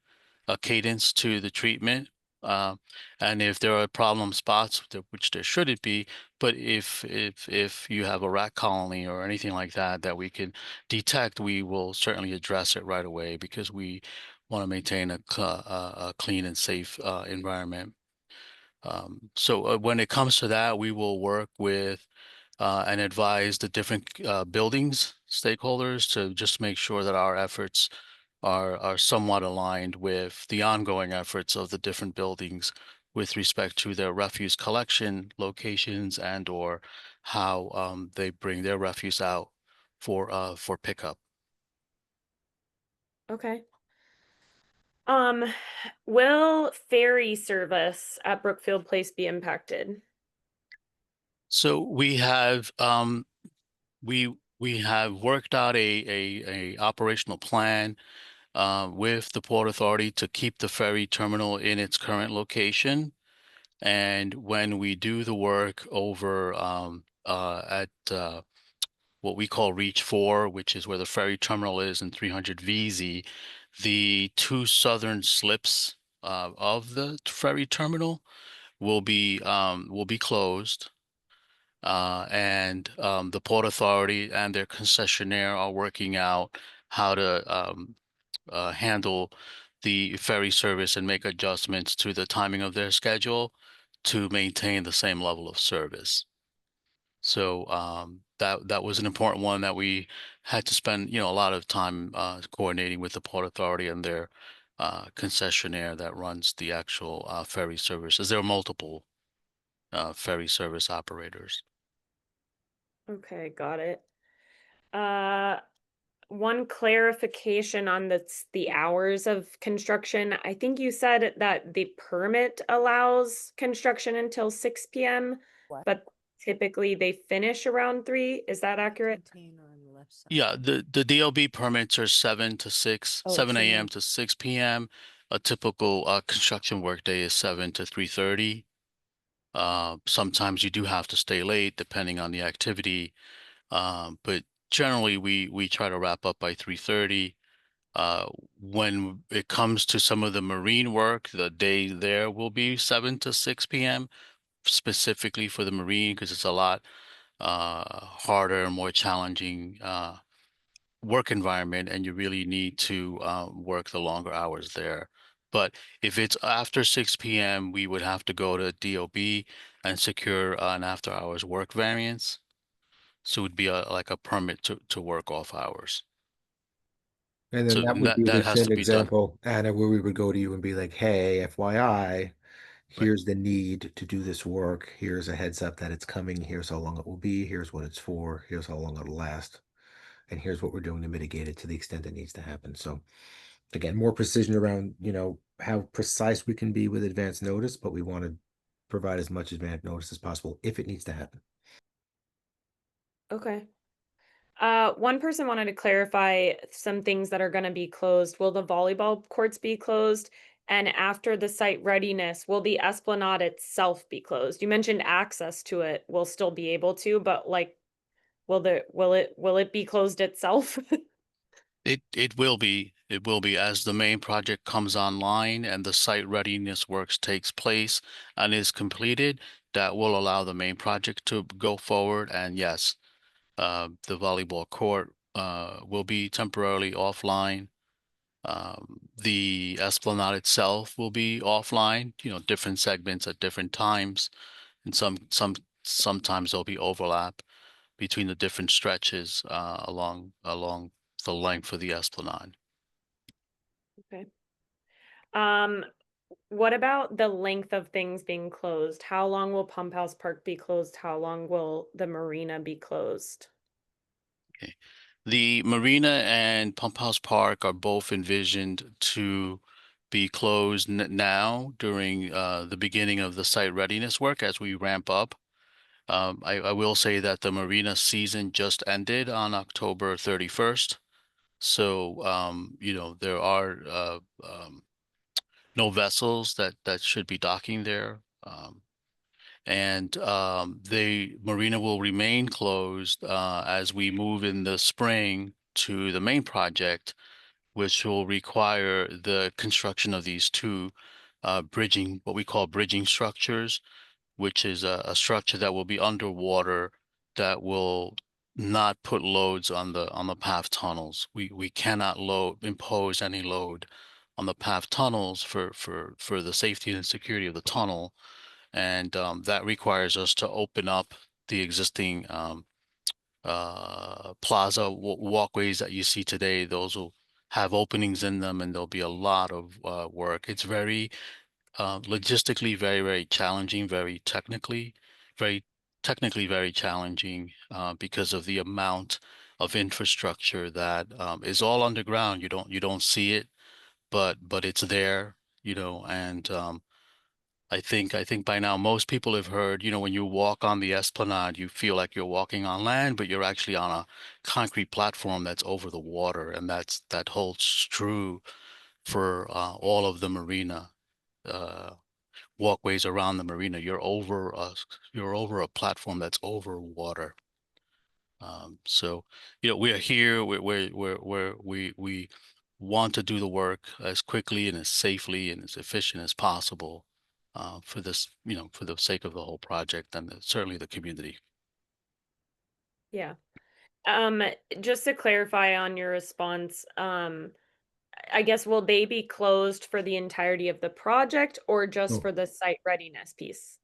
a cadence to the treatment. Uh, and if there are problem spots, which there shouldn't be, but if you have a rat colony or anything like that that we can detect, we will certainly address it right away because we want to maintain a clean and safe environment. So when it comes to that, we will work with and advise the different buildings stakeholders to just make sure that our efforts are somewhat aligned with the ongoing efforts of the different buildings with respect to their refuse collection locations and or how they bring their refuse out for pickup. Okay. Um, will ferry service at Brookfield Place be impacted? So we have worked out a operational plan with the Port Authority to keep the ferry terminal in its current location. And when we do the work over at what we call Reach 4, which is where the ferry terminal is in 300 VZ, the two southern slips of the ferry terminal will be closed. And the Port Authority and their concessionaire are working out how to handle the ferry service and make adjustments to the timing of their schedule to maintain the same level of service. So that was an important one that we had to spend, a lot of time coordinating with the Port Authority and their concessionaire that runs the actual ferry services. There are multiple ferry service operators. Okay, got it. Uh, one clarification on the hours of construction. I think you said that the permit allows construction until 6 p.m., What? but typically they finish around 3. Is that accurate? Container on the left side. Yeah, the DLB permits are 7 to 6, Oh, 7 it's in a.m. there. to 6 p.m. A typical construction workday is 7 to 3:30. Sometimes you do have to stay late depending on the activity, but generally we try to wrap up by 3:30. When it comes to some of the marine work, the day there will be 7 to 6 p.m. specifically for the marine because it's a lot harder and more challenging work environment, and you really need to work the longer hours there. But if it's after 6 p.m., we would have to go to DOB and secure an after hours work variance. So it would be like a permit to work off hours. And then So that would be that the has same to be done. example, Anna, where we would go to you and be like, hey, FYI, Right. here's the need to do this work. Here's a heads up that it's coming. Here's how long it will be. Here's what it's for. Here's how long it'll last. And here's what we're doing to mitigate it to the extent it needs to happen. So again, more precision around, how precise we can be with advance notice, but we want to provide as much advance notice as possible if it needs to happen. Okay. One person wanted to clarify some things that are going to be closed. Will the volleyball courts be closed? And after the site readiness, will the esplanade itself be closed? You mentioned access to it will still be able to, but like, will it be closed itself? It will be. It will be as the main project comes online and the site readiness works takes place and is completed, that will allow the main project to go forward. And yes, the volleyball court will be temporarily offline. The Esplanade itself will be offline, different segments at different times, and sometimes there'll be overlap between the different stretches along the length of the Esplanade. Okay. What about the length of things being closed? How long will Pump House Park be closed? How long will the marina be closed? Okay. The marina and Pump House Park are both envisioned to be closed now during the beginning of the site readiness work as we ramp up. I will say that the marina season just ended on October 31st. So, there are no vessels that should be docking there. And the marina will remain closed as we move in the spring to the main project, which will require the construction of these two what we call bridging structures, which is a structure that will be underwater that will not put loads on the PAF tunnels. We cannot impose any load on the PAF tunnels for the safety and security of the tunnel, and that requires us to open up the existing plaza walkways that you see today. Those will have openings in them, and there'll be a lot of work. It's very logistically very challenging, very technically very challenging because of the amount of infrastructure that is all underground. You don't see it, but it's there, and I think by now most people have heard, when you walk on the Esplanade, you feel like you're walking on land, but you're actually on a concrete platform that's over the water, and that holds true for all of the marina. Uh, Walkways around the marina. You're over a platform that's over water. So we're here. We want to do the work as quickly and as safely and as efficient as possible for this, for the sake of the whole project and certainly the community. Yeah. Um, just to clarify on your response, I guess will they be closed for the entirety of the project or just Oh, for the site readiness piece?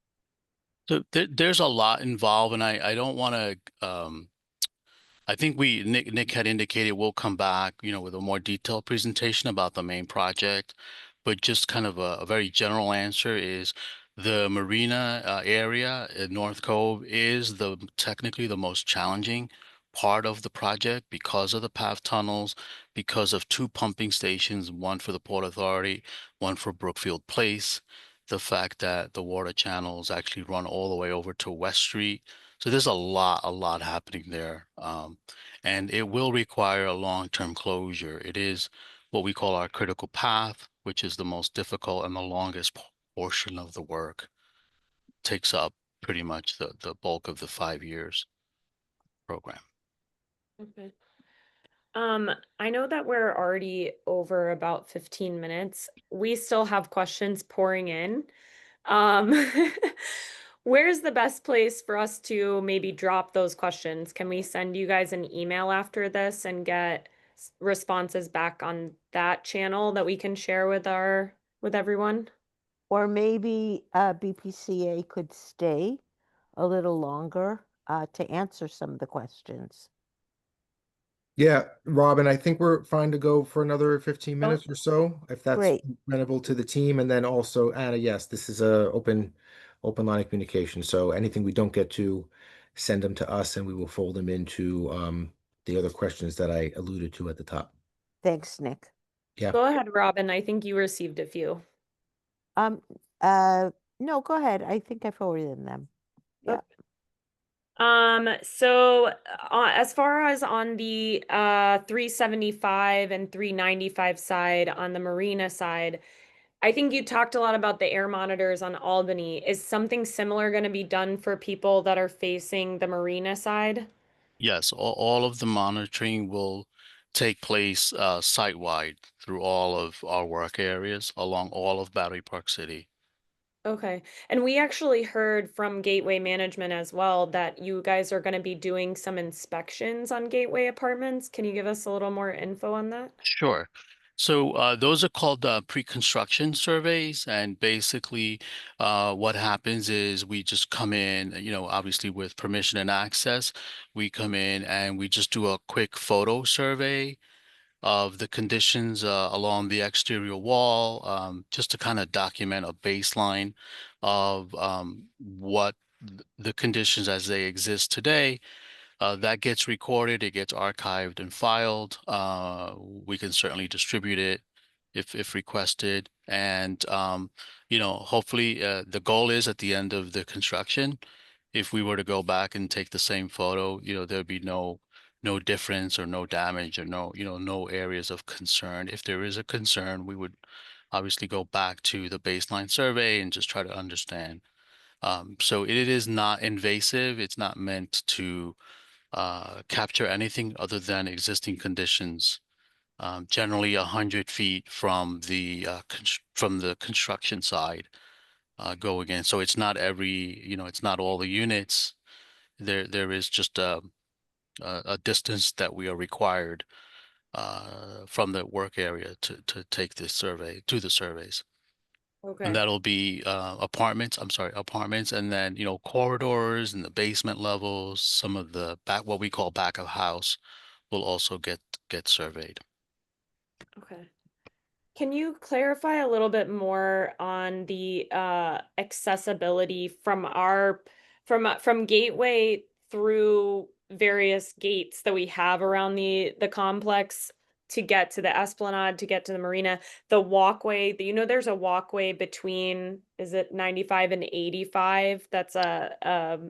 So there's a lot involved, and I don't want to. I think Nick had indicated we'll come back, with a more detailed presentation about the main project, but just kind of a very general answer is the marina area in North Cove is technically the most challenging part of the project because of the path tunnels, because of two pumping stations, one for the Port Authority, one for Brookfield Place, the fact that the water channels actually run all the way over to West Street. So there's a lot happening there. And it will require a long-term closure. It is what we call our critical path, which is the most difficult and the longest portion of the work. Takes up pretty much the bulk of the 5 years program. Okay. I know that we're already over about 15 minutes. We still have questions pouring in. Um, where's the best place for us to maybe drop those questions? Can we send you guys an email after this and get responses back on that channel that we can share with everyone? Or maybe BPCA could stay a little longer to answer some of the questions. yeah, Robin, I think we're fine to go for another 15 Oh, minutes or so, if that's Great. amenable to the team. And then also, Anna, yes, this is a open line of communication. So anything we don't get to, send them to us and we will fold them into the other questions that I alluded to at the top. Thanks, Nick. Yeah. go ahead, Robin. I think you received a few. Um, uh, no, go ahead. I think I forwarded them. Yeah. So as far as on the 375 and 395 side on the marina side, I think you talked a lot about the air monitors on Albany. Is something similar going to be done for people that are facing the marina side? Yes, all of the monitoring will take place site-wide through all of our work areas along all of Battery Park City. Okay. And we actually heard from Gateway Management as well that you guys are going to be doing some inspections on Gateway apartments. Can you give us a little more info on that? Sure. So those are called pre-construction surveys, and basically what happens is we just come in, obviously with permission and access, we come in and we just do a quick photo survey of the conditions along the exterior wall, just to kind of document a baseline of what the conditions as they exist today. That gets recorded, it gets archived and filed. We can certainly distribute it if requested. And, hopefully the goal is at the end of the construction, if we were to go back and take the same photo, there'd be no difference or no damage or no areas of concern. If there is a concern, we would obviously go back to the baseline survey and just try to understand. So it is not invasive. It's not meant to capture anything other than existing conditions, generally 100 feet from from the construction side going in. So it's not it's not all the units. There is just a distance that we are required from the work area to take this survey, do the surveys. And Okay. that'll be apartments, and then, corridors and the basement levels, some of the what we call back of house will also get surveyed. Okay. Can you clarify a little bit more on the accessibility from from Gateway through various gates that we have around the complex to get to the Esplanade, to get to the marina, the walkway, there's a walkway between, is it 95 and 85? That's a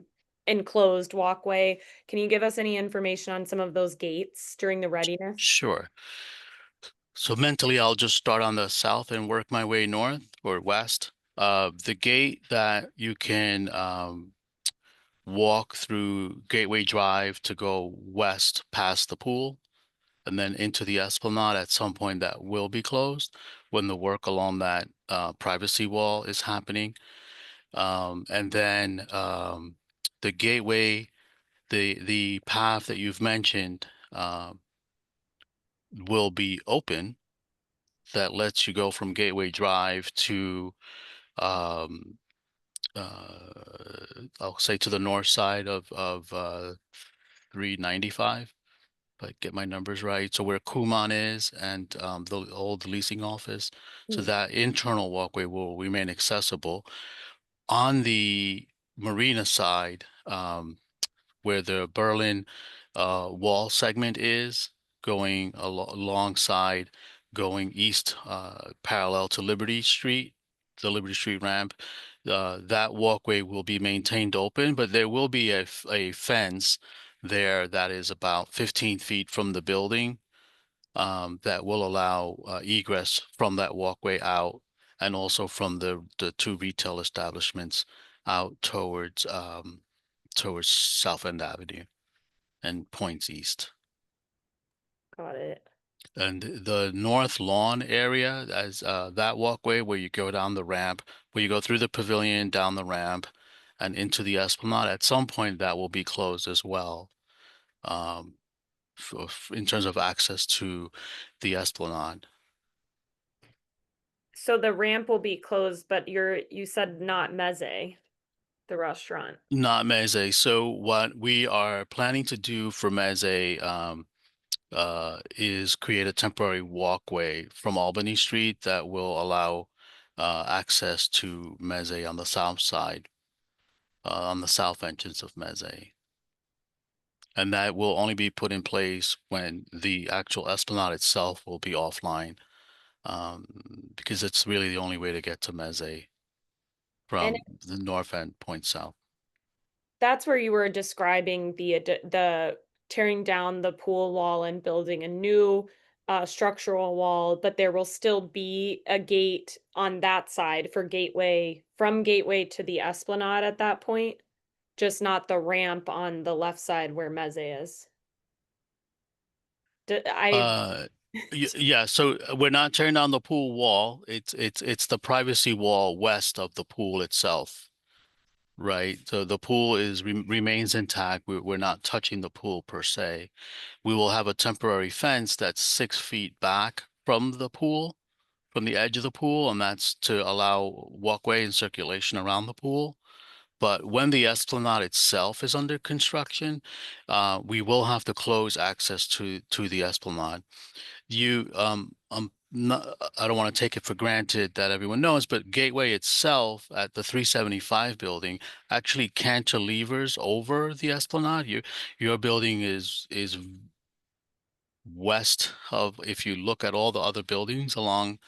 enclosed walkway. Can you give us any information on some of those gates during the readiness? Sure. So mentally, I'll just start on the south and work my way north or west. The gate that you can walk through Gateway Drive to go west past the pool and then into the Esplanade, at some point that will be closed when the work along that privacy wall is happening. And then the gateway, the path that you've mentioned will be open, that lets you go from Gateway Drive to um, I'll say to the north side of 395, if I get my numbers right. So where Kumon is and the old leasing office. So Mm. that internal walkway will remain accessible. On the marina side, where the Berlin wall segment is going alongside, going east parallel to Liberty Street, the Liberty Street ramp. That walkway will be maintained open, but there will be a fence there that is about 15 feet from the building, that will allow egress from that walkway out, and also from the two retail establishments out towards South End Avenue and points east. Got it. And the north lawn area, as that walkway where you go down the ramp, where you go through the pavilion, down the ramp, and into the Esplanade, at some point that will be closed as well, in terms of access to the Esplanade. So the ramp will be closed, but you said not Meze, the restaurant. Not Meze. So what we are planning to do for Meze is create a temporary walkway from Albany Street that will allow access to Meze on the south side, on the south entrance of Meze. And that will only be put in place when the actual Esplanade itself will be offline, because it's really the only way to get to Meze And from the north end point south. that's where you were describing the tearing down the pool wall and building a new structural wall, but there will still be a gate on that side for Gateway, from Gateway to the Esplanade at that point, just not the ramp on the left side where Meze is. Yeah, so we're not tearing down the pool wall. It's the privacy wall west of the pool itself, right? So the pool remains intact. We're not touching the pool per se. We will have a temporary fence that's 6 feet back from the pool, from the edge of the pool, and that's to allow walkway and circulation around the pool. But when the esplanade itself is under construction, we will have to close access to the esplanade. I don't want to take it for granted that everyone knows, but Gateway itself at the 375 building actually cantilevers over the esplanade. Your building is west of, if you look at all the other buildings along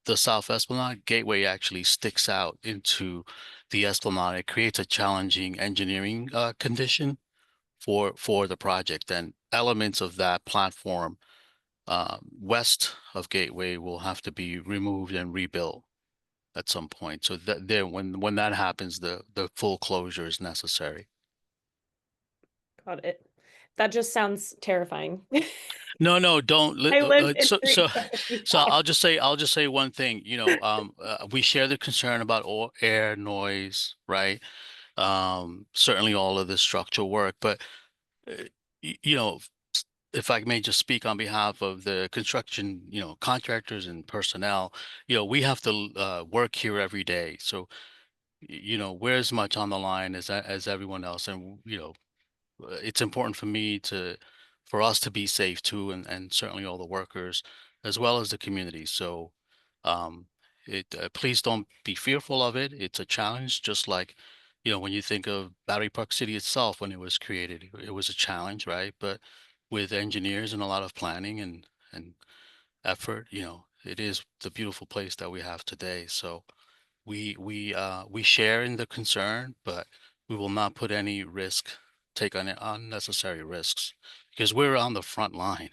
the South Esplanade, Gateway actually sticks out into the Esplanade. It creates a challenging engineering condition for the project, and elements of that platform west of Gateway will have to be removed and rebuilt at some point. So that there, when that happens, the full closure is necessary. Got it. That just sounds terrifying. No, don't. I live in So 375. I'll just say one thing. We share the concern about air, noise, right? Certainly all of the structural work, but uh, you know, if I may just speak on behalf of the construction, contractors and personnel, we have to work here every day. So, we're as much on the line as everyone else, and it's important for us to be safe too, and certainly all the workers as well as the community. So, um, please don't be fearful of it. It's a challenge, just like, when you think of Battery Park City itself when it was created, it was a challenge, right? But with engineers and a lot of planning and effort, it is the beautiful place that we have today. So we share in the concern, but we will not put any risk, take on unnecessary risks, because we're on the front line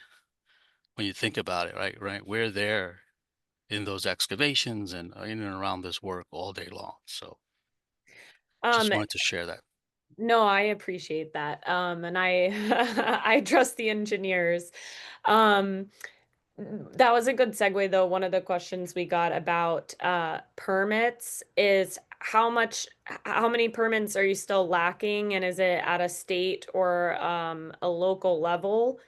when you think about it, right? Right, we're there in those excavations and in and around this work all day long. So Um, just wanted to share that. no, I appreciate that. And I I trust the engineers. Um, that was a good segue though. One of the questions we got about permits is how many permits are you still lacking, and is it at a state or a local level?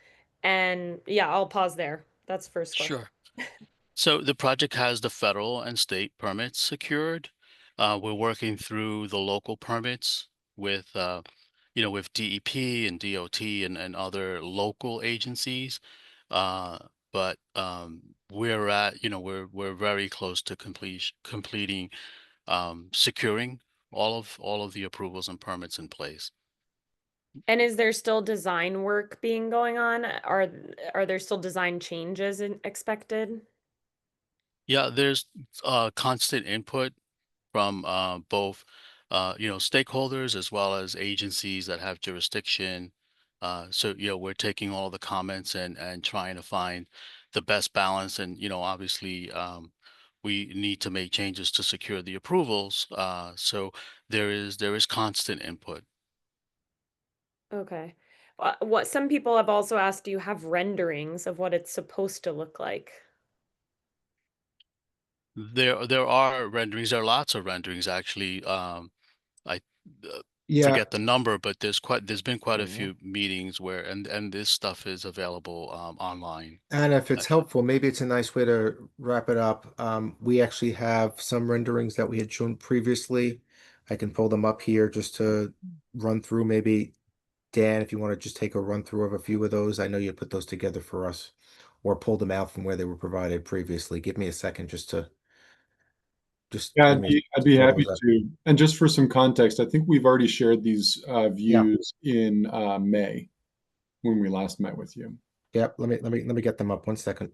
And yeah, I'll pause there. That's the first question. Sure. So the project has the federal and state permits secured. We're working through the local permits with, with DEP and DOT and other local agencies. Uh, but we're very close to completing, securing all of the approvals and permits in place. And is there still design work being going on? Are there still design changes expected? Yeah, there's constant input from both stakeholders as well as agencies that have jurisdiction. So we're taking all the comments and trying to find the best balance. And obviously, we need to make changes to secure the approvals. So there is constant input. Okay. What some people have also asked, do you have renderings of what it's supposed to look like? There are renderings. There are lots of renderings actually. I Yeah, forget the number, but there's been quite a Mhm. few meetings where and this stuff is available online. and if it's Actually, helpful, maybe it's a nice way to wrap it up. We actually have some renderings that we had shown previously. I can pull them up here just to run through. Maybe Dan, if you want to just take a run through of a few of those, I know you put those together for us or pull them out from where they were provided previously. Give me a second just Yeah, give me I'd to be pull happy those up. to. And just for some context, I think we've already shared these Yeah, views in May when we last met with you. yeah. Let me get them up. 1 second.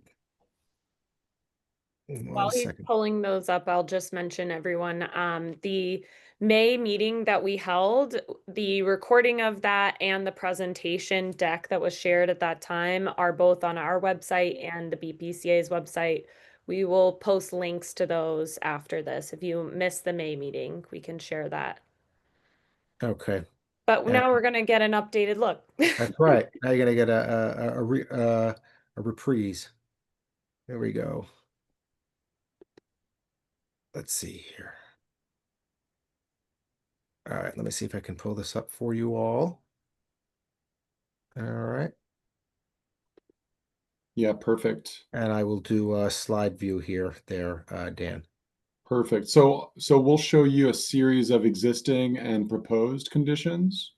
While One he's second. pulling those up, I'll just mention everyone, the May meeting that we held, the recording of that and the presentation deck that was shared at that time are both on our website and the BPCA's website. We will post links to those after this. If you missed the May meeting, we can share that. Okay. But And now we're gonna get an updated look. that's right. Now you're gonna get a reprise. There we go. Let's see here. All right, let me see if I can pull this up for you all. All right. Yeah, perfect. And I will do a slide view here, Dan. Perfect. So we'll show you a series of existing and proposed conditions.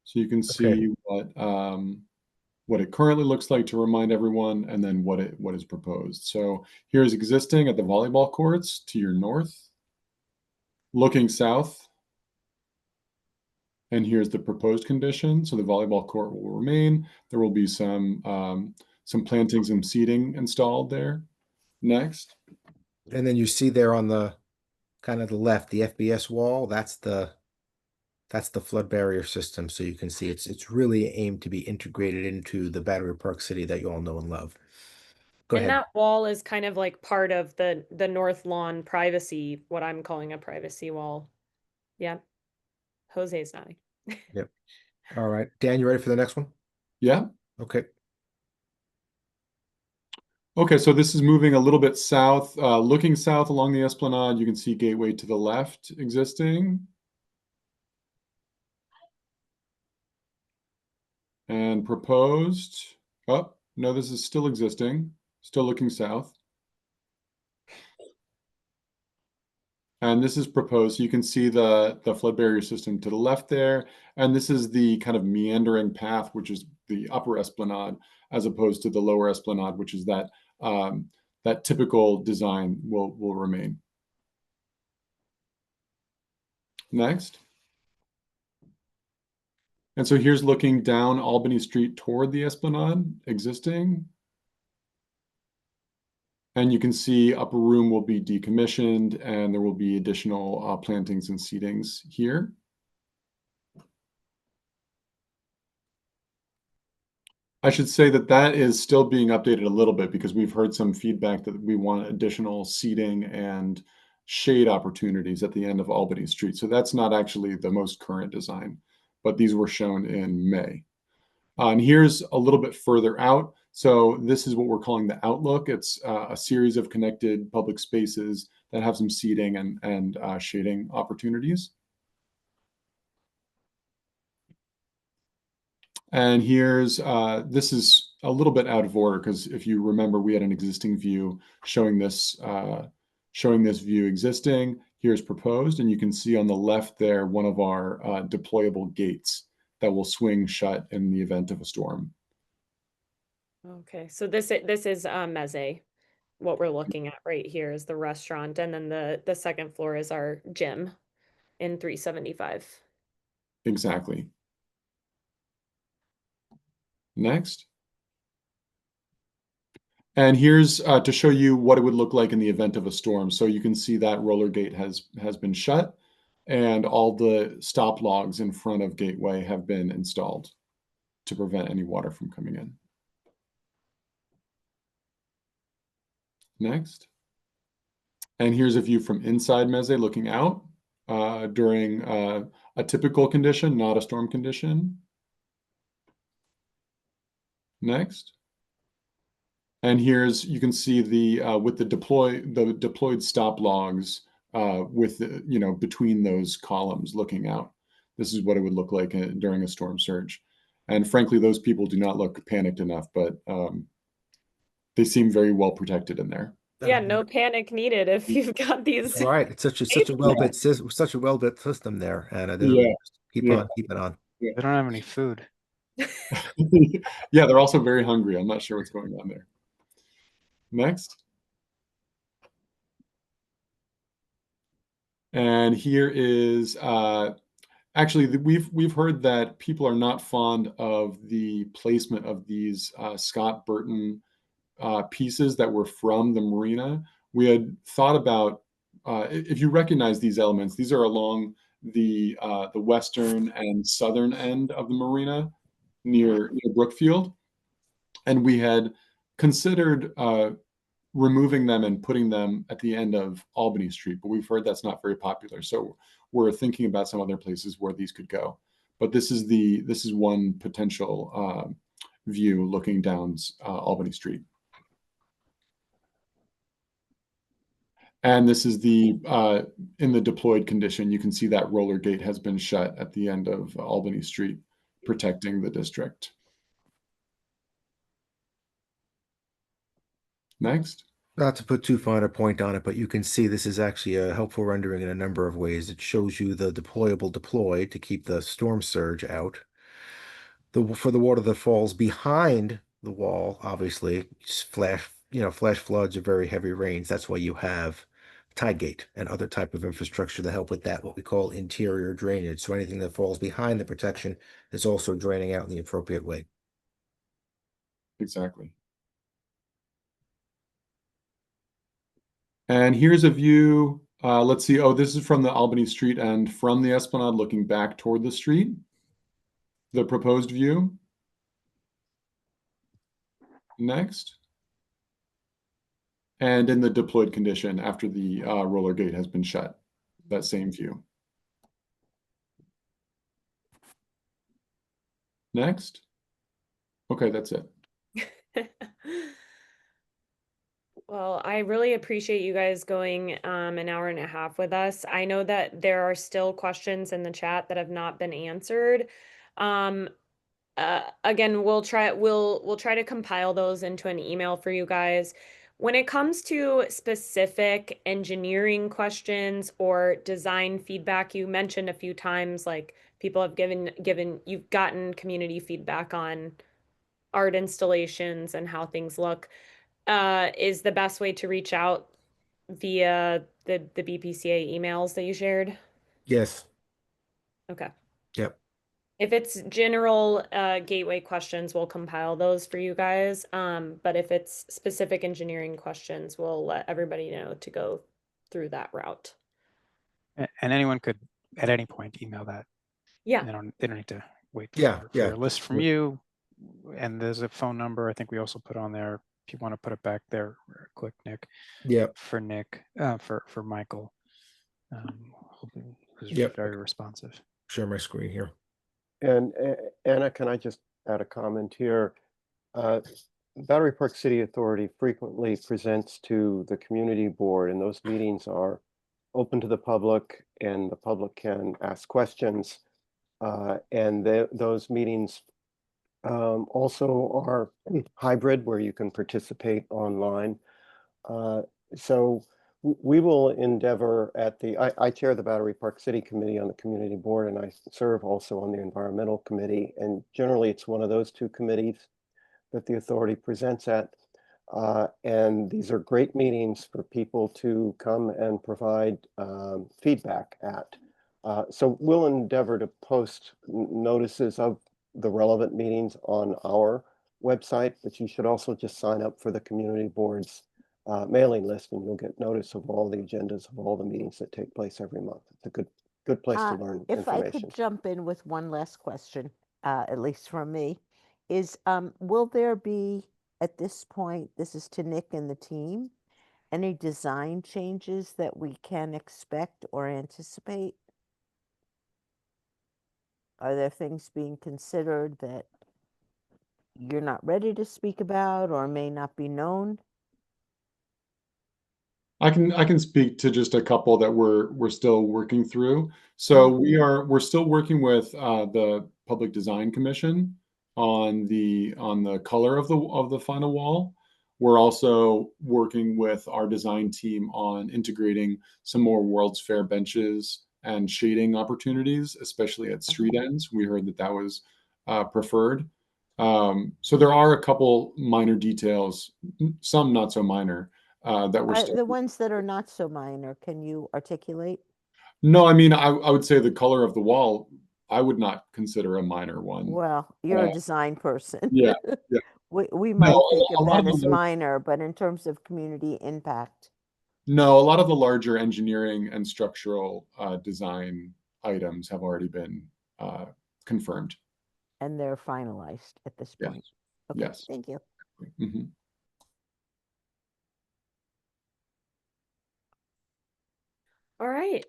So you can see what it currently looks like to remind everyone, and then what is proposed. So here's existing at the volleyball courts to your north, looking south, and here's the proposed condition. So the volleyball court will remain. There will be some plantings and seating installed there. Next. And then you see there on the kind of the left, the FBS wall, that's the flood barrier system. So you can see it's really aimed to be integrated into the Battery Park City that you all know and love. Go And ahead. that wall is kind of like part of the North Lawn privacy, what I'm calling a privacy wall. Yeah. Jose's nodding. Yep. All right. Dan, you ready for the next one? Yeah. Okay. Okay, so this is moving a little bit south. Looking south along the Esplanade, you can see Gateway to the left existing. And proposed. Oh, no, this is still existing. Still looking south. And this is proposed. So you can see the flood barrier system to the left there. And this is the kind of meandering path, which is the upper Esplanade, as opposed to the lower Esplanade, which is that that typical design will remain. Next. And so here's looking down Albany Street toward the Esplanade, existing. And you can see upper room will be decommissioned, and there will be additional plantings and seatings here. I should say that is still being updated a little bit because we've heard some feedback that we want additional seating and shade opportunities at the end of Albany Street. So that's not actually the most current design, but these were shown in May. And here's a little bit further out. So this is what we're calling the outlook. It's a series of connected public spaces that have some seating and shading opportunities. And here's, this is a little bit out of order because if you remember, we had an existing view showing this view existing. Here's proposed, and you can see on the left there one of our deployable gates that will swing shut in the event of a storm. Okay, so this is Meze. What we're looking at right here is the restaurant, and then the second floor is our gym in 375. Exactly. Next. And here's to show you what it would look like in the event of a storm. So you can see that roller gate has been shut, and all the stop logs in front of Gateway have been installed to prevent any water from coming in. Next. And here's a view from inside Meze looking out during a typical condition, not a storm condition. Next. And here's, you can see the with the deployed stop logs with the, between those columns looking out. This is what it would look like during a storm surge. And frankly, those people do not look panicked enough, but they seem very well protected in there. Yeah, no panic needed if you've got these. Right. It's such a well-built system there, and Yeah. keep on keeping on. They don't have any food. Yeah, they're also very hungry. I'm not sure what's going on there. Next. And here is actually we've heard that people are not fond of the placement of these Scott Burton pieces that were from the marina. We had thought about if you recognize these elements, these are along the western and southern end of the marina near Brookfield, and we had considered removing them and putting them at the end of Albany Street, but we've heard that's not very popular. So we're thinking about some other places where these could go. But this is one potential view looking down Albany Street. And this is the in the deployed condition. You can see that roller gate has been shut at the end of Albany Street, protecting the district. Next. Not to put too fine a point on it, but you can see this is actually a helpful rendering in a number of ways. It shows you the deployable deploy to keep the storm surge out. For the water that falls behind the wall, obviously, flash floods or very heavy rains. That's why you have tide gate and other type of infrastructure to help with that, what we call interior drainage. So anything that falls behind the protection is also draining out in the appropriate way. Exactly. And here's a view. Let's see. Oh, this is from the Albany Street end, from the Esplanade looking back toward the street. The proposed view. Next. And in the deployed condition after the roller gate has been shut, that same view. Next. Okay, that's it. Well, I really appreciate you guys going an hour and a half with us. I know that there are still questions in the chat that have not been answered. Again, we'll try to compile those into an email for you guys. When it comes to specific engineering questions or design feedback, you mentioned a few times like people have you've gotten community feedback on art installations and how things look. Is the best way to reach out via the BPCA emails that you shared? Yes. Okay. Yep. If it's general gateway questions, we'll compile those for you guys. But if it's specific engineering questions, we'll let everybody know to go through that route. And anyone could at any point email that. Yeah. They don't need to wait Yeah, for a list from you. And there's a phone number I think we also put on there. If you want to put it back there, click Nick. Yep. For Nick, for Michael, who's Yep. very responsive. Share my screen here. And Anna, can I just add a comment here? Battery Park City Authority frequently presents to the community board, and those meetings are open to the public, and the public can ask questions. And those meetings also are hybrid, where you can participate online. So we will endeavor at I chair the Battery Park City Committee on the Community Board, and I serve also on the Environmental Committee. And generally, it's one of those two committees that the authority presents at. And these are great meetings for people to come and provide feedback at. So we'll endeavor to post notices of the relevant meetings on our website, but you should also just sign up for the community board's mailing list, and you'll get notice of all the agendas of all the meetings that take place every month. It's a good place to learn If I information. could jump in with one last question, at least from me, is will there be, at this point, this is to Nick and the team, any design changes that we can expect or anticipate? Are there things being considered that you're not ready to speak about or may not be known? I can speak to just a couple that we're still working through. So we're still working with the Public Design Commission on the color of the final wall. We're also working with our design team on integrating some more World's Fair benches and shading opportunities, especially at street ends. We heard that was preferred. So there are a couple minor details, some not so minor, that we're still. The ones that are not so minor, can you articulate? No, I mean, I would say the color of the wall, I would not consider a minor one. Well, you're a design person. Yeah, yeah. We might think a of lot that of as the minor, but in terms of community impact. No, a lot of the larger engineering and structural design items have already been confirmed. And they're finalized at this Yes. point. Okay, Yes. thank you. Mm-hmm. All right.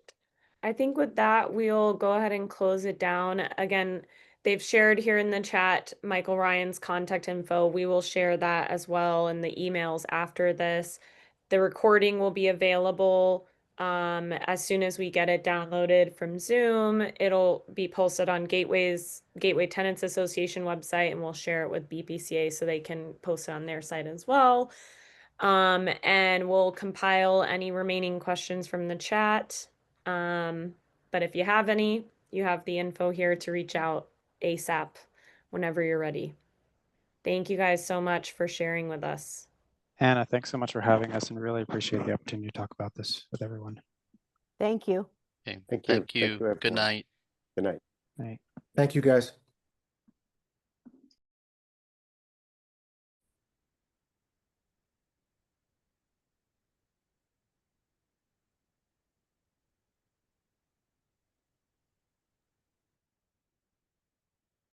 I think with that, we'll go ahead and close it down. Again, they've shared here in the chat Michael Ryan's contact info. We will share that as well in the emails after this. The recording will be available as soon as we get it downloaded from Zoom. It'll be posted on Gateway Tenants Association website, and we'll share it with BPCA so they can post it on their site as well. And we'll compile any remaining questions from the chat. But if you have any, you have the info here to reach out ASAP whenever you're ready. Thank you guys so much for sharing with us. Anna, thanks so much for having us, and really appreciate the opportunity to talk about this with everyone. Thank you. Okay, Thank you. thank you. Good everyone. night. Good night. Night. Thank you, guys.